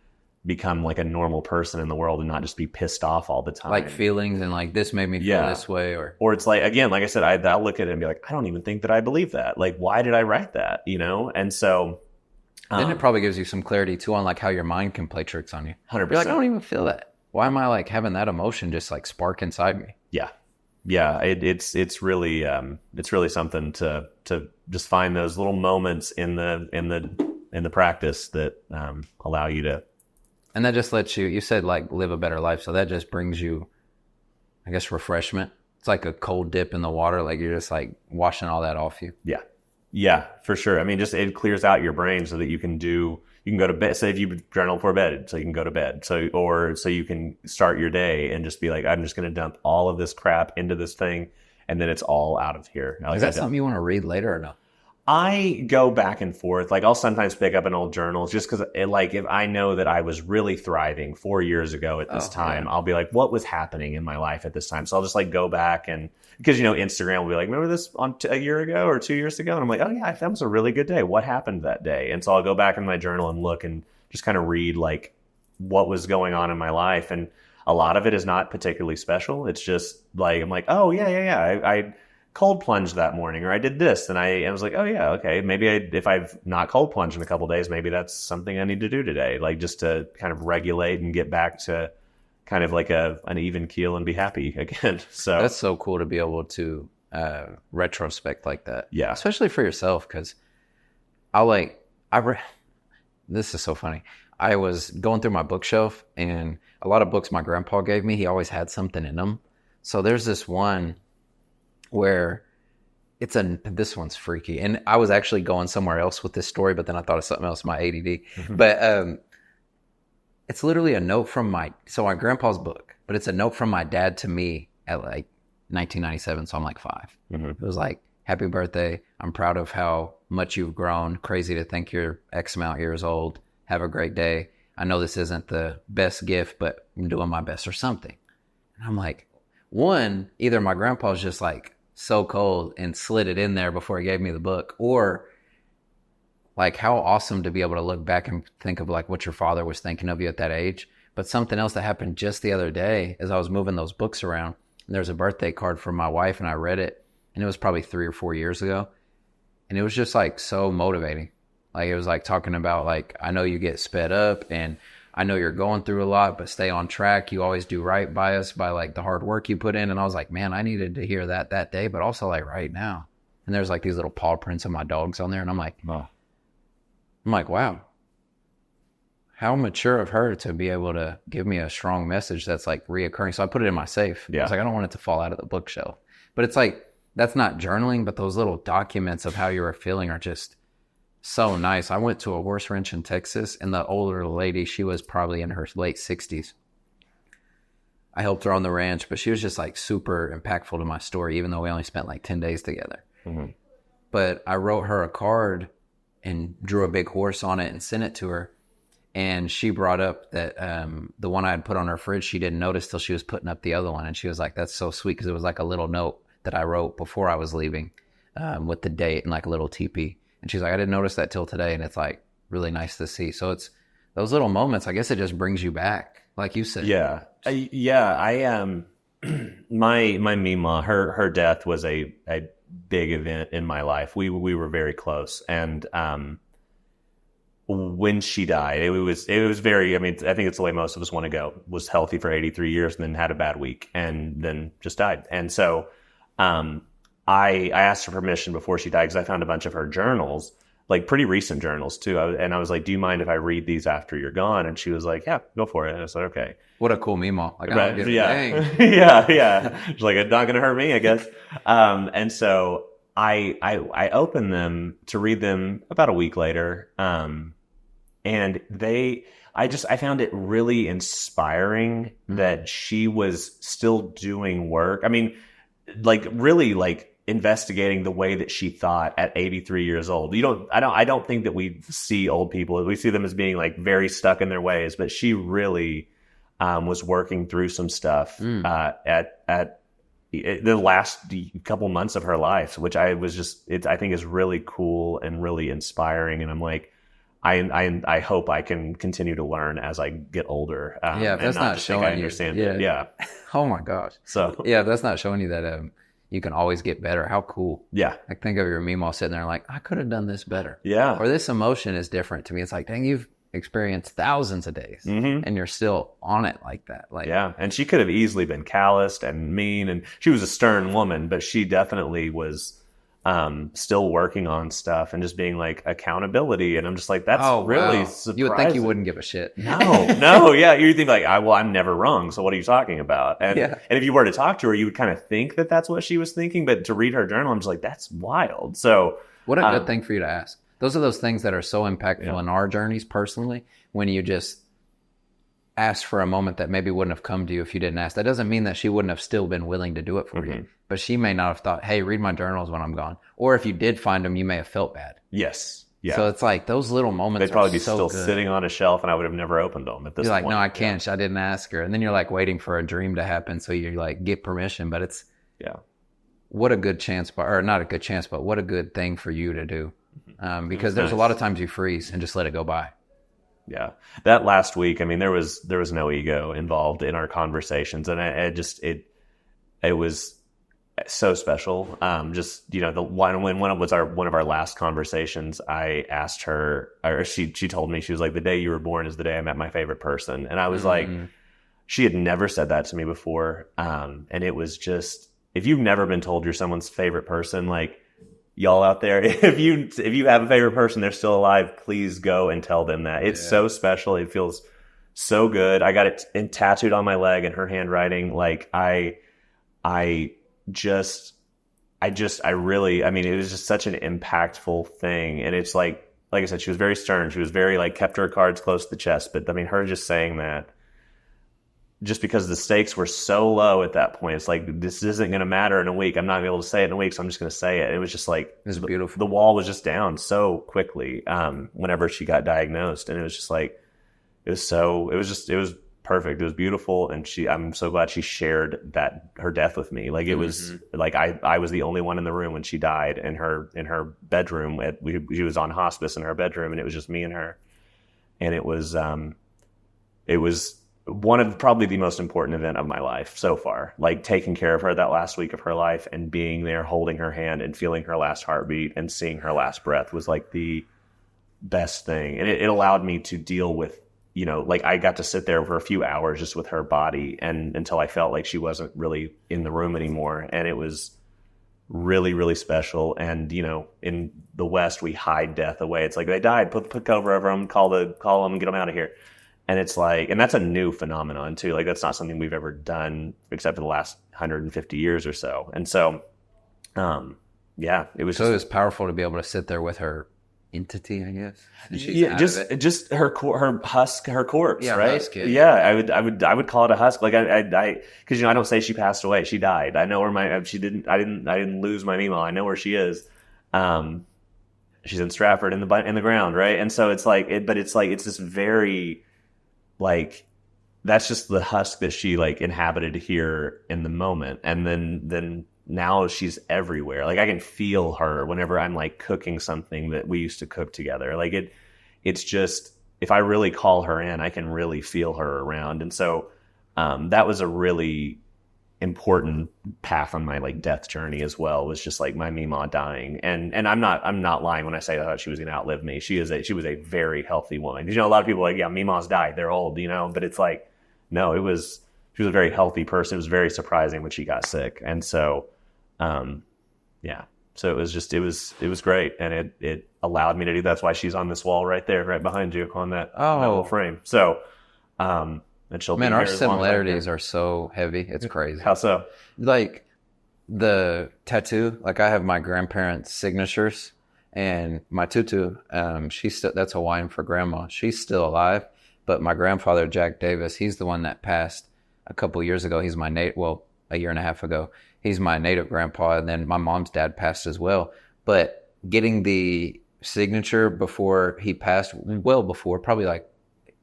become like a normal person in the world and not just be pissed off all the time. Like feelings and like, this made me feel this way, or it's like, again, like I said, I'll look at it and be like, I don't even think that I believe that. Like, why did I write that? And so Then it probably gives you some clarity too on like how your mind can play tricks on you. 100%. You're like, I don't even feel that. Why am I like having that emotion just like spark inside me? Yeah. Yeah. It's really something to just find those little moments in the practice that allow you to. And that just lets you said like live a better life. So that just brings you, I guess, refreshment. It's like a cold dip in the water. Like you're just like washing all that off you. Yeah. Yeah, for sure. I mean, just it clears out your brain so that you can go to bed. Say if you journal before bed, so you can go to bed. So you can start your day and just be like, I'm just going to dump all of this crap into this thing, and then it's all out of here. Is that something you want to read later or no? I go back and forth. Like I'll sometimes pick up an old journal just because, like, if I know that I was really thriving 4 years ago at this time, yeah. I'll be like, what was happening in my life at this time? So I'll just like go back and because Instagram will be like, remember this on a year ago or 2 years ago? And I'm like, oh yeah, that was a really good day. What happened that day? And so I'll go back in my journal and look and just kind of read like what was going on in my life. And a lot of it is not particularly special. It's just like I'm like, oh yeah. I cold plunged that morning, or I did this, and I was like, oh yeah, okay, maybe if I've not cold plunged in a couple of days, maybe that's something I need to do today, like just to kind of regulate and get back to kind of like an even keel and be happy again. So that's so cool to be able to retrospect like that, yeah, especially for yourself. Because this is so funny. I was going through my bookshelf, and a lot of books my grandpa gave me, he always had something in them. So there's this one where this one's freaky, and I was actually going somewhere else with this story, but then I thought of something else, my ADD. Mm-hmm. But it's literally a note from my grandpa's book, but it's a note from my dad to me at like 1997, so I'm like 5. Mm-hmm. It was like, happy birthday, I'm proud of how much you've grown, crazy to think you're X amount years old, have a great day, I know this isn't the best gift, but I'm doing my best, or something. And I'm like, one, either my grandpa's just like so cold and slid it in there before he gave me the book, or like how awesome to be able to look back and think of like what your father was thinking of you at that age. But something else that happened just the other day as I was moving those books around, and there's a birthday card from my wife, and I read it, and it was probably 3 or 4 years ago, and it was just like so motivating. Like it was like talking about like, I know you get sped up, and I know you're going through a lot, but stay on track. You always do right by us by like the hard work you put in. And I was like, man, I needed to hear that day, but also like right now. And there's like these little paw prints of my dogs on there. And I'm like, wow, how mature of her to be able to give me a strong message that's like reoccurring. So I put it in my safe. Yeah. I was like, I don't want it to fall out of the bookshelf. But it's like, that's not journaling, but those little documents of how you were feeling are just so nice. I went to a horse ranch in Texas, and the older lady, she was probably in her late 60s. I helped her on the ranch, but she was just like super impactful to my story, even though we only spent like 10 days together. Mm-hmm. But I wrote her a card and drew a big horse on it and sent it to her. And she brought up that the one I had put on her fridge, she didn't notice till she was putting up the other one. And she was like, that's so sweet, because it was like a little note that I wrote before I was leaving with the date and like a little teepee. And she's like, I didn't notice that till today. And it's like really nice to see. So it's those little moments, I guess it just brings you back, like you said. Yeah. I my Mima, her death was a big event in my life. We were very close. And when she died, it was very, I mean, I think it's the way most of us want to go, was healthy for 83 years and then had a bad week and then just died. And so I asked her permission before she died, because I found a bunch of her journals, like pretty recent journals too. And I was like, do you mind if I read these after you're gone? And she was like, yeah, go for it. And I was like, okay. What a cool memo. Like, right. Yeah. She's like, it's not going to hurt me, I guess. And so I opened them to read them about a week later. And I found it really inspiring that she was still doing work. I mean, like really like investigating the way that she thought at 83 years old. I don't think that we see old people, we see them as being like very stuck in their ways, but she really was working through some stuff at the last couple months of her life, which I think is really cool and really inspiring. And I'm like, I hope I can continue to learn as I get older. If that's not showing you, understand it. Yeah. Oh my gosh. So yeah, if that's not showing you that you can always get better. How cool. Yeah. Like, think of your Meemaw sitting there like, I could have done this better. Yeah. Or this emotion is different to me. It's like, dang, you've experienced thousands of days and you're still on it like that. Like, yeah. And she could have easily been calloused and mean, and she was a stern woman, but she definitely was still working on stuff and just being like accountability. And I'm just like, that's really surprising. You would think you wouldn't give a shit. No. Yeah. You think like, I'm never wrong. So what are you talking about? And if you were to talk to her, you would kind of think that that's what she was thinking. But to read her journal, I'm just like, that's wild. So what a good thing for you to ask. Those are those things that are so impactful in our journeys personally, when you just ask for a moment that maybe wouldn't have come to you if you didn't ask. That doesn't mean that she wouldn't have still been willing to do it for you, but she may not have thought, hey, read my journals when I'm gone. Or if you did find them, you may have felt bad. Yes. Yeah. So it's like those little moments they'd probably be so still good. sitting on a shelf, and I would have never opened them at this You're like, point. no, I can't. I didn't ask her. And then you're like waiting for a dream to happen. So you like get permission, but it's what a good chance, or not a good chance, but what a good thing for you to do. Because there's a lot of times you freeze and just let it go by. Yeah. That last week, I mean, there was no ego involved in our conversations, and it was so special. Just, when it was one of our last conversations, I asked her, or she told me, she was like, the day you were born is the day I met my favorite person. And I was like, she had never said that to me before. And it was just, if you've never been told you're someone's favorite person, like, y'all out there, if you have a favorite person, they're still alive, please go and tell them that. It's so special. It feels so good. I got it tattooed on my leg in her handwriting. Like I really, I mean, it was just such an impactful thing. And it's like I said, she was very stern. She was very like kept her cards close to the chest. But I mean, her just saying that, just because the stakes were so low at that point, it's like, this isn't going to matter in a week. I'm not going to be able to say it in a week, so I'm just going to say it. It was just like, it was beautiful. The wall was just down so quickly whenever she got diagnosed. And it was just like, it was perfect. It was beautiful. And I'm so glad she shared her death with me. Like, it was like, I was the only one in the room when she died in her bedroom. She was on hospice in her bedroom, and it was just me and her. And it was one of probably the most important event of my life so far. Like, taking care of her that last week of her life and being there, holding her hand and feeling her last heartbeat and seeing her last breath was like the best thing. And it allowed me to deal with, like, I got to sit there for a few hours just with her body, and until I felt like she wasn't really in the room anymore. And it was really, really special. And, in the West, we hide death away. It's like, they died, put cover over them, call them, get them out of here. And it's like, and that's a new phenomenon too. Like, that's not something we've ever done except for the last 150 years or so. And so, it was. So it was powerful to be able to sit there with her entity, I guess. Just her husk, her corpse, right? Husk, I would call it a husk. Like, because I don't say she passed away. She died. I know where I didn't lose my Meemaw. I know where she is. She's in Stratford in the ground, right? And so it's like, it's this very, like, that's just the husk that she like inhabited here in the moment. And then now she's everywhere. Like, I can feel her whenever I'm like cooking something that we used to cook together. Like, it's just, if I really call her in, I can really feel her around. And so that was a really important path on my like death journey as well, was just like my Meemaw dying. And I'm not lying when I say I thought she was going to outlive me. She was a very healthy woman. A lot of people are like, yeah, Meemaws died, they're old, but it's like, no, she was a very healthy person. It was very surprising when she got sick. And so, so it was great. And it allowed me to do, that's why she's on this wall right there, right behind you on that little frame. So, and she'll Man, our similarities are so heavy. It's crazy. How so? Like, the tattoo, like, I have my grandparents' signatures, and my tutu, that's Hawaiian for grandma. She's still alive, but my grandfather, Jack Davis, he's the one that passed a couple years ago. He's my a year and a half ago. He's my native grandpa, and then my mom's dad passed as well. But getting the signature before he passed, well before, probably like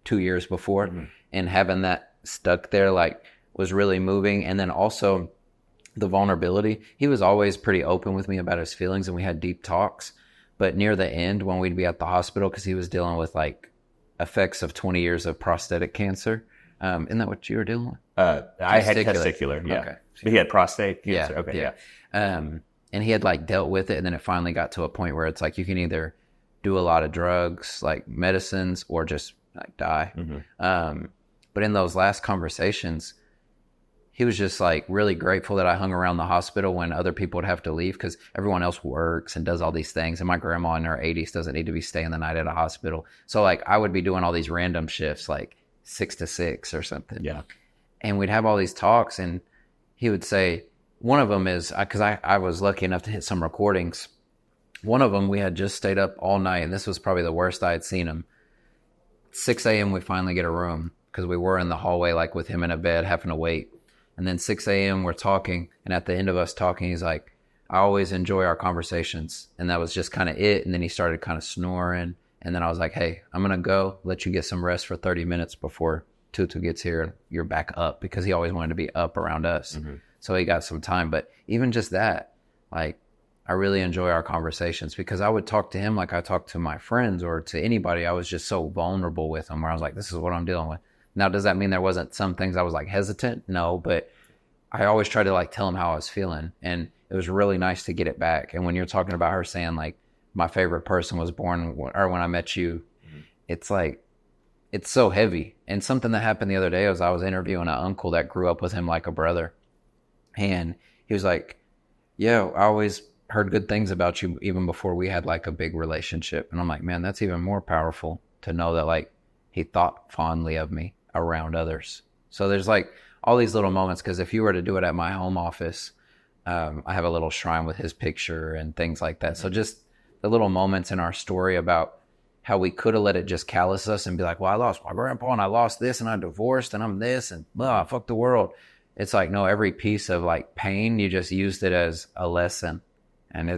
2 years before, and having that stuck there, like, was really moving. And then also the vulnerability. He was always pretty open with me about his feelings, and we had deep talks. But near the end, when we'd be at the hospital, because he was dealing with like effects of 20 years of prosthetic cancer, Isn't that what you were dealing with? I had testicular. Yeah. Okay. But he had prostate cancer. Yeah. Okay. Yeah. And he had like dealt with it, and then it finally got to a point where it's like you can either do a lot of drugs, like medicines, or just like die. But in those last conversations, he was just like really grateful that I hung around the hospital when other people would have to leave, because everyone else works and does all these things. And my grandma in her 80s doesn't need to be staying the night at a hospital. So like I would be doing all these random shifts, like 6 to 6 or something. Yeah. And we'd have all these talks, and he would say, one of them is, because I was lucky enough to hit some recordings. One of them, we had just stayed up all night, and this was probably the worst I had seen him. 6 a.m. we finally get a room, because we were in the hallway like with him in a bed having to wait. And then 6 a.m. we're talking, and at the end of us talking, he's like, I always enjoy our conversations. And that was just kind of it. And then he started kind of snoring. And then I was like, hey, I'm going to go let you get some rest for 30 minutes before Tutu gets here and you're back up, because he always wanted to be up around us. So he got some time. But even just that, like, I really enjoy our conversations, because I would talk to him like I talk to my friends or to anybody. I was just so vulnerable with him, where I was like, this is what I'm dealing with. Now, does that mean there wasn't some things I was like hesitant? No, but I always try to like tell him how I was feeling. And it was really nice to get it back. And when you're talking about her saying like, my favorite person was born, or when I met you, it's like, it's so heavy. And something that happened the other day was I was interviewing an uncle that grew up with him like a brother. And he was like, yeah, I always heard good things about you even before we had like a big relationship. And I'm like, man, that's even more powerful to know that like he thought fondly of me around others. So there's like all these little moments, because if you were to do it at my home office, I have a little shrine with his picture and things like that. So just the little moments in our story about how we could have let it just callous us and be like, well, I lost my grandpa and I lost this and I divorced and I'm this and fuck the world. It's like, no, every piece of like pain, you just used it as a lesson. And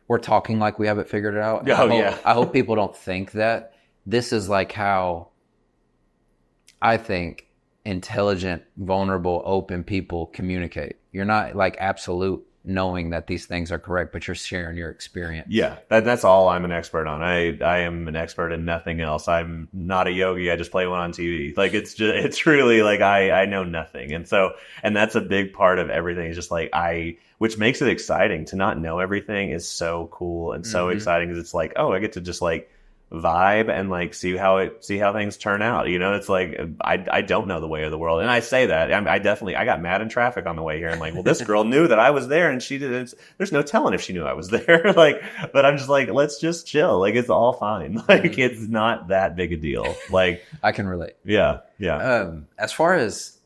we're talking like we haven't figured it out. I hope people don't think that. This is like how I think intelligent, vulnerable, open people communicate. You're not like absolute knowing that these things are correct, but you're sharing your experience. Yeah, that's all I'm an expert on. I am an expert in nothing else. I'm not a yogi. I just play one on TV. Like it's really like I know nothing. And that's a big part of everything. Is just like which makes it exciting. To not know everything is so cool and so exciting, because it's like, oh, I get to just like vibe and like see how things turn out. You know, it's like I don't know the way of the world, and I say that I got mad in traffic on the way here. I'm like, well, this girl knew that I was there, and she didn't. There's no telling if she knew I was there. Like, but I'm just like, let's just chill. Like, it's all fine. Like, it's not that big a deal. Like, I can relate. Yeah. As far as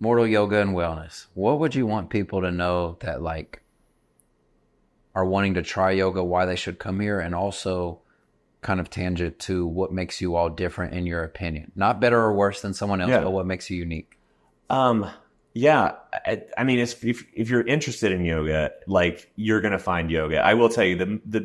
Mortal Yoga and Wellness, what would you want people to know that like are wanting to try yoga, why they should come here, and also kind of tangent to what makes you all different in your opinion? Not better or worse than someone else, but what makes you unique? Yeah. I mean, if you're interested in yoga, like, you're going to find yoga. I will tell you the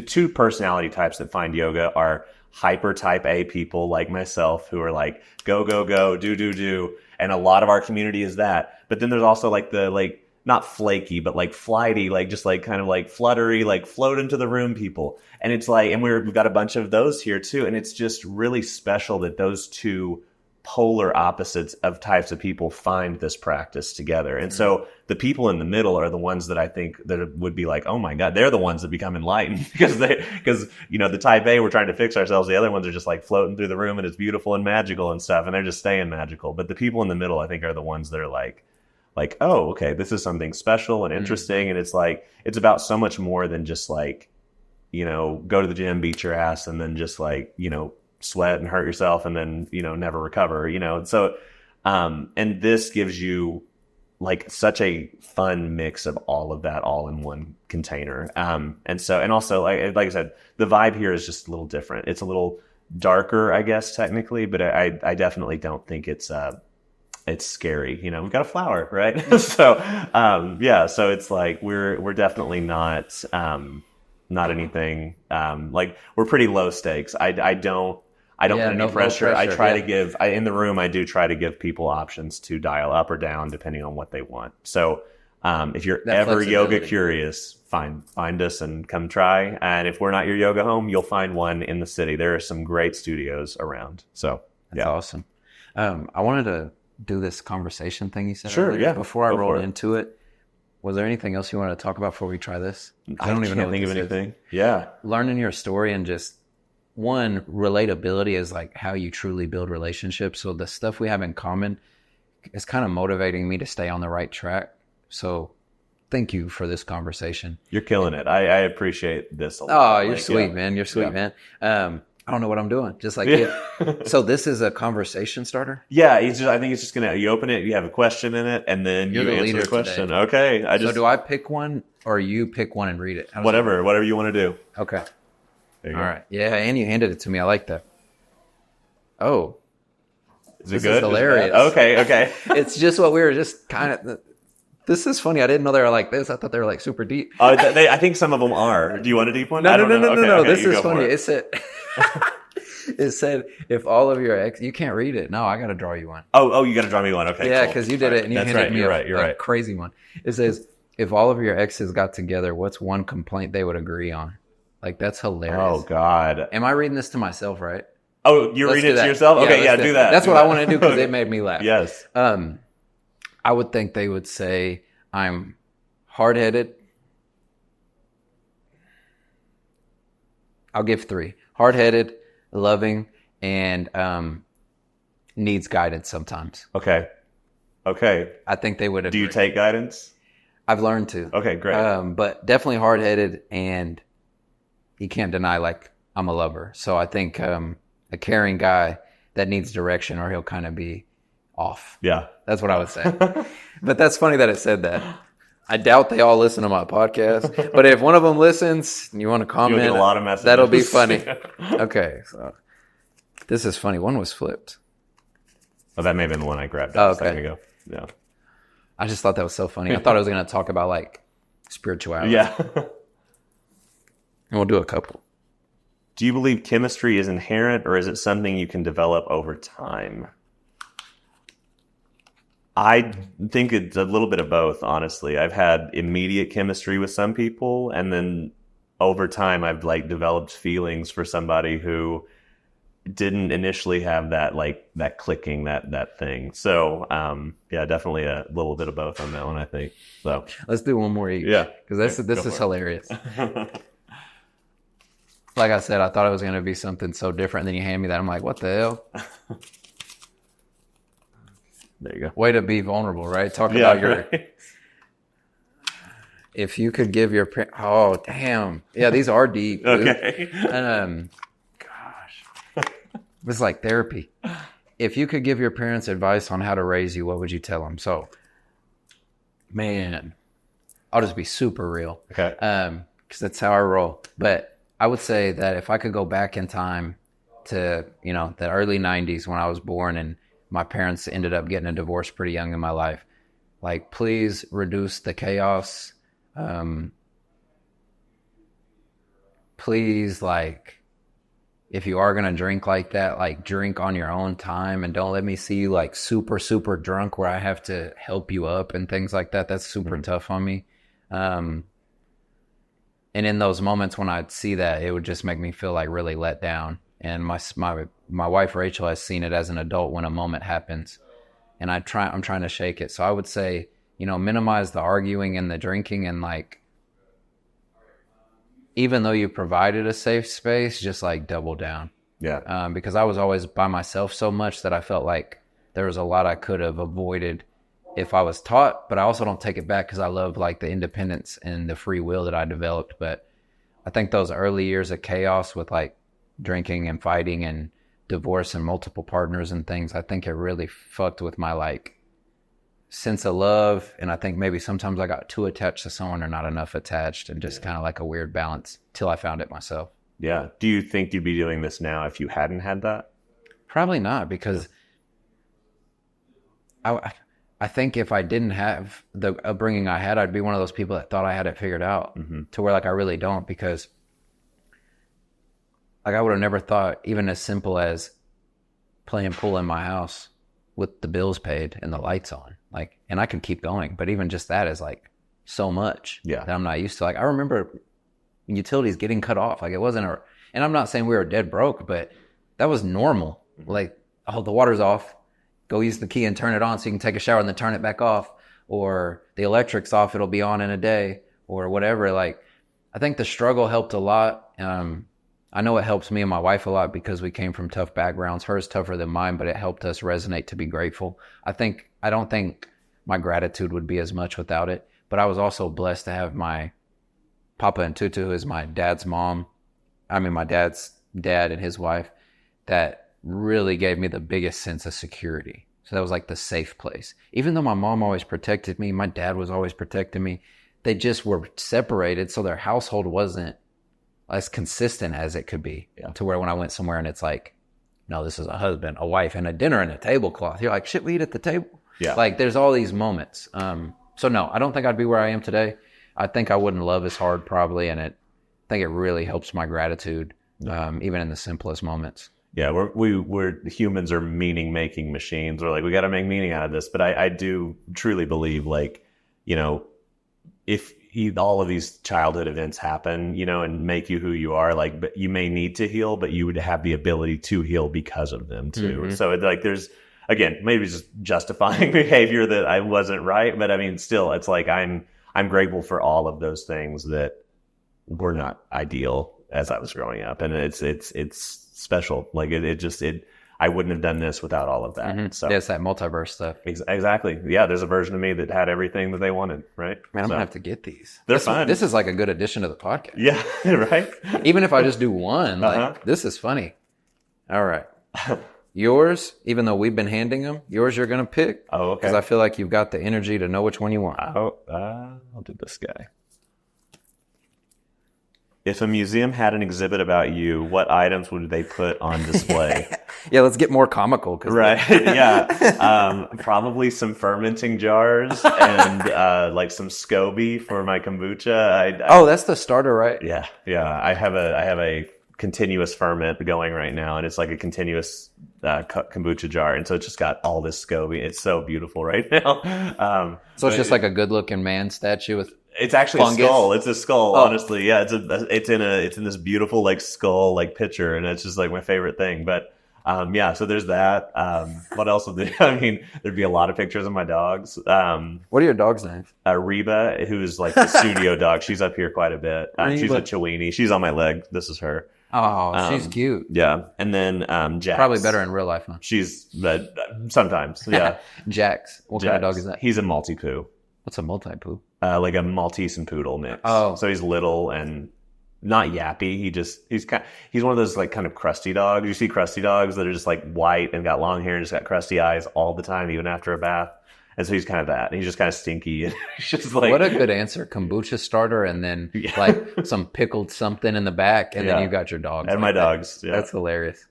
two personality types that find yoga are hyper type A people like myself, who are like, go, go, go, do. And a lot of our community is that. But then there's also like the, like, not flaky, but like flighty, like just like kind of like fluttery, like float into the room people. And it's like, and we've got a bunch of those here too. And it's just really special that those two polar opposites of types of people find this practice together. And so the people in the middle are the ones that I think that would be like, oh my God, they're the ones that become enlightened because, you know, the type A, we're trying to fix ourselves. The other ones are just like floating through the room and it's beautiful and magical and stuff. And they're just staying magical. But the people in the middle, I think, are the ones that are like, oh, okay, this is something special and interesting. And it's like, it's about so much more than just like, you know, go to the gym, beat your ass, and then just like, you know, sweat and hurt yourself and then, you know, never recover, you know? So, and this gives you like such a fun mix of all of that all in one container. And also, like I said, the vibe here is just a little different. It's a little darker, I guess, technically, but I definitely don't think it's scary. You know, we've got a flower, right? So, so it's like, we're definitely not anything, like, we're pretty low stakes. I don't put any pressure. I try to give, in the room, I do try to give people options to dial up or down depending on what they want. So, If you're That ever yoga flexibility. curious, find us and come try. And if we're not your yoga home, you'll find one in the city. There are some great studios around. So That's awesome. I wanted to do this conversation thing you said Sure, earlier. yeah. Before I Go rolled for it. into it, was there anything else you wanted to talk about before we try this? I don't even think of anything. Yeah. Learning your story and just one, relatability is like how you truly build relationships. So the stuff we have in common is kind of motivating me to stay on the right track. So thank you for this conversation. You're killing it. I appreciate this a lot. Oh, you're sweet, man. You're sweet, man. I don't know what I'm doing. Just like you. So this is a conversation starter? Yeah, I think it's just gonna. You open it, you have a question in it, and then You're you the answer leader the question. today. Okay, So do I pick one or you pick one and read it? How does whatever you want to do. that work? Okay. There you All go. right. Yeah, and you handed it to me. I like that. Oh, Is it this good? is hilarious. Okay. It's just what we were just kind of. This is funny. I didn't know they were like this. I thought they were like super deep. I think some of them are. Do you want a deep one? No. Okay, This you is go for funny. it. It said, it said, if all of your ex, you can't read it. No, I got to draw you one. Oh, you got to draw me one. Okay. Yeah, cool. because you did it and you That's handed right. me You're a right. crazy one. It says, if all of your exes got together, what's one complaint they would agree on? Like, that's hilarious. Oh God. Am I reading this to myself, right? Oh, you're Let's reading do it that. to yourself? Okay, yeah, let's do that. That's Do what I that. want to do because it made me laugh. Yes. I would think they would say I'm hard-headed. I'll give 3. Hard-headed, loving, and needs guidance sometimes. Okay. I think they would agree. Do you take guidance? I've learned to. Okay, great. But definitely hard-headed, and you can't deny, like, I'm a lover. So I think a caring guy that needs direction or he'll kind of be off. Yeah. That's what I would say. But that's funny that it said that. I doubt they all listen to my podcast. But if one of them listens and you want to comment, You'll get a lot of messages. that'll be funny. Okay. So this is funny. One was flipped. Oh, that may have been the one I grabbed Oh, a second okay. ago. Yeah. I just thought that was so funny. I thought I was going to talk about like spirituality. Yeah. And we'll do a couple. Do you believe chemistry is inherent or is it something you can develop over time? I think it's a little bit of both, honestly. I've had immediate chemistry with some people, and then over time I've like developed feelings for somebody who didn't initially have that clicking, that thing. So yeah, definitely a little bit of both on that one, I think. So Let's do one more each. Yeah. Because this is hilarious. Like I said, I thought it was going to be something so different. And then you hand me that. I'm like, what the hell? There you go. Way to be vulnerable, right? Talk about your... right. If you could give your... Oh, damn. Yeah, these are deep. Dude. Okay. Gosh. It's like therapy. If you could give your parents advice on how to raise you, what would you tell them? So, man, I'll just be super real. Okay. Because that's how I roll. But I would say that if I could go back in time to, the early 90s when I was born and my parents ended up getting a divorce pretty young in my life, like, please reduce the chaos. Please, like, if you are going to drink like that, like, drink on your own time and don't let me see you like super, super drunk where I have to help you up and things like that. That's super tough on me. And in those moments when I'd see that, it would just make me feel like really let down. And my wife, Rachel, has seen it as an adult when a moment happens, and I'm trying to shake it. So I would say, minimize the arguing and the drinking, and like, even though you provided a safe space, just like double down. Yeah. Because I was always by myself so much that I felt like there was a lot I could have avoided if I was taught, but I also don't take it back because I love like the independence and the free will that I developed. But I think those early years of chaos with like drinking and fighting and divorce and multiple partners and things, I think it really fucked with my like sense of love. And I think maybe sometimes I got too attached to someone or not enough attached, and just kind of like a weird balance till I found it myself. Yeah. Do you think you'd be doing this now if you hadn't had that? Probably not, because I think if I didn't have the upbringing I had, I'd be one of those people that thought I had it figured out, to where like I really don't, because like I would have never thought even as simple as playing pool in my house with the bills paid and the lights on, like, and I could keep going, but even just that is like so much Yeah. that I'm not used to. Like I remember utilities getting cut off. Like it wasn't and I'm not saying we were dead broke, but that was normal. Like, oh, the water's off. Go use the key and turn it on so you can take a shower and then turn it back off. Or the electric's off, it'll be on in a day or whatever. Like, I think the struggle helped a lot. I know it helps me and my wife a lot because we came from tough backgrounds. Hers tougher than mine, but it helped us resonate to be grateful. I don't think my gratitude would be as much without it, but I was also blessed to have my Papa and Tutu, who is my dad's my dad's dad and his wife, that really gave me the biggest sense of security. So that was like the safe place. Even though my mom always protected me, my dad was always protecting me. They just were separated, so their household wasn't as consistent as it could be. Yeah. To where when I went somewhere and it's like, no, this is a husband, a wife, and a dinner and a tablecloth. You're like, shit, we eat at the table. Yeah. Like there's all these moments. So no, I don't think I'd be where I am today. I think I wouldn't love as hard probably, and I think it really helps my gratitude, even in the simplest moments. Yeah, we're humans are meaning making machines. We're like, we got to make meaning out of this. But I do truly believe, like, you know, if all of these childhood events happen, you know, and make you who you are, like, but you may need to heal, but you would have the ability to heal because of them too. Mm-hmm. So it's like there's, again, maybe just justifying behavior that I wasn't right, but I mean, still, it's like I'm grateful for all of those things that were not ideal as I was growing up, and it's special. Like I wouldn't have done this without all of that. Mm-hmm. So yeah, it's that multiverse stuff. Exactly. Yeah, there's a version of me that had everything that they wanted, right? Man, I'm gonna have to get these. They're fun. This is like a good addition to the podcast. Yeah, right? Even if I just do one, like this is funny. All right. Yours, even though we've been handing them, yours you're gonna pick. Oh, okay. Because I feel like you've got the energy to know which one you want. I'll do this guy. If a museum had an exhibit about you, what items would they put on display? Yeah, let's get more comical. Right, yeah. Probably some fermenting jars and like some SCOBY for my kombucha. Oh, that's the starter, right? Yeah. I have a continuous ferment going right now, and it's like a continuous kombucha jar, and so it's just got all this SCOBY. It's so beautiful right now. So it's just like a good-looking man statue with. It's actually fungus. A skull. It's a skull, honestly. Yeah, it's in this beautiful like skull like picture, and it's just like my favorite thing. But yeah, so there's that. What else would they? I mean, there'd be a lot of pictures of my dogs. What are your dogs' names? Reba, who's like the studio dog. She's up here quite a bit. She's a Chiweenie. She's on my leg. This is her. Oh, she's cute. Yeah, and then Jax. Probably better in real life, huh? She's sometimes. Yeah. Jax. What kind of dog is that? He's a multi-poo. What's a multi-poo? Like a Maltese and Poodle mix. Oh. So he's little and not yappy. He's one of those like kind of crusty dogs. You see crusty dogs that are just like white and got long hair and just got crusty eyes all the time, even after a bath. And so he's kind of that. He's just kind of stinky. And he's just like, what a good answer. Kombucha starter and then like some pickled something in the back. And then you got your dogs. And like my dogs. Yeah. That's hilarious.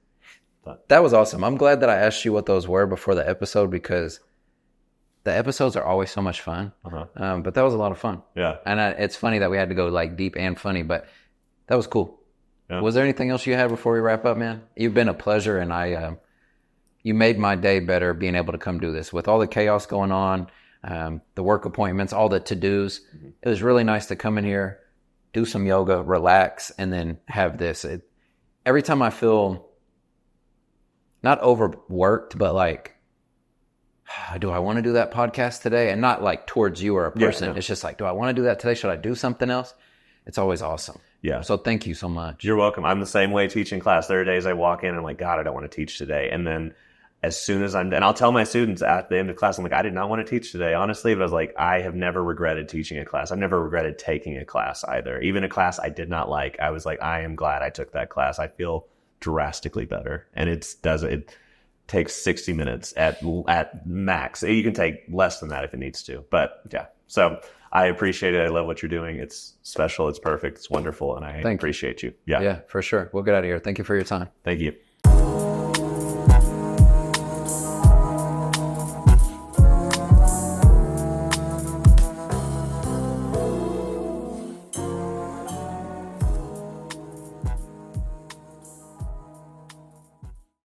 That was awesome. I'm glad that I asked you what those were before the episode, because the episodes are always so much fun. But that was a lot of fun. Yeah. And it's funny that we had to go like deep and funny, but that was cool. Yeah. Was there anything else you had before we wrap up, man? You've been a pleasure, and you made my day better being able to come do this with all the chaos going on, the work appointments, all the to-dos. Mm-hmm. It was really nice to come in here, do some yoga, relax, and then have this. Every time I feel not overworked, but like, do I want to do that podcast today? And not like towards you or a person. Yeah, no. It's just like, do I want to do that today? Should I do something else? It's always awesome. Yeah. So thank you so much. You're welcome. I'm the same way teaching class. There are days I walk in and I'm like, God, I don't want to teach today. And then as soon as and I'll tell my students at the end of class, I'm like, I did not want to teach today, honestly. But I was like, I have never regretted teaching a class. I've never regretted taking a class either. Even a class I did not like. I was like, I am glad I took that class. I feel drastically better. And it takes 60 minutes at max. You can take less than that if it needs to. But yeah, so I appreciate it. I love what you're doing. It's special. It's perfect. It's wonderful. And I appreciate you. Yeah. Yeah, for sure. We'll get out of here. Thank you for your time. Thank you.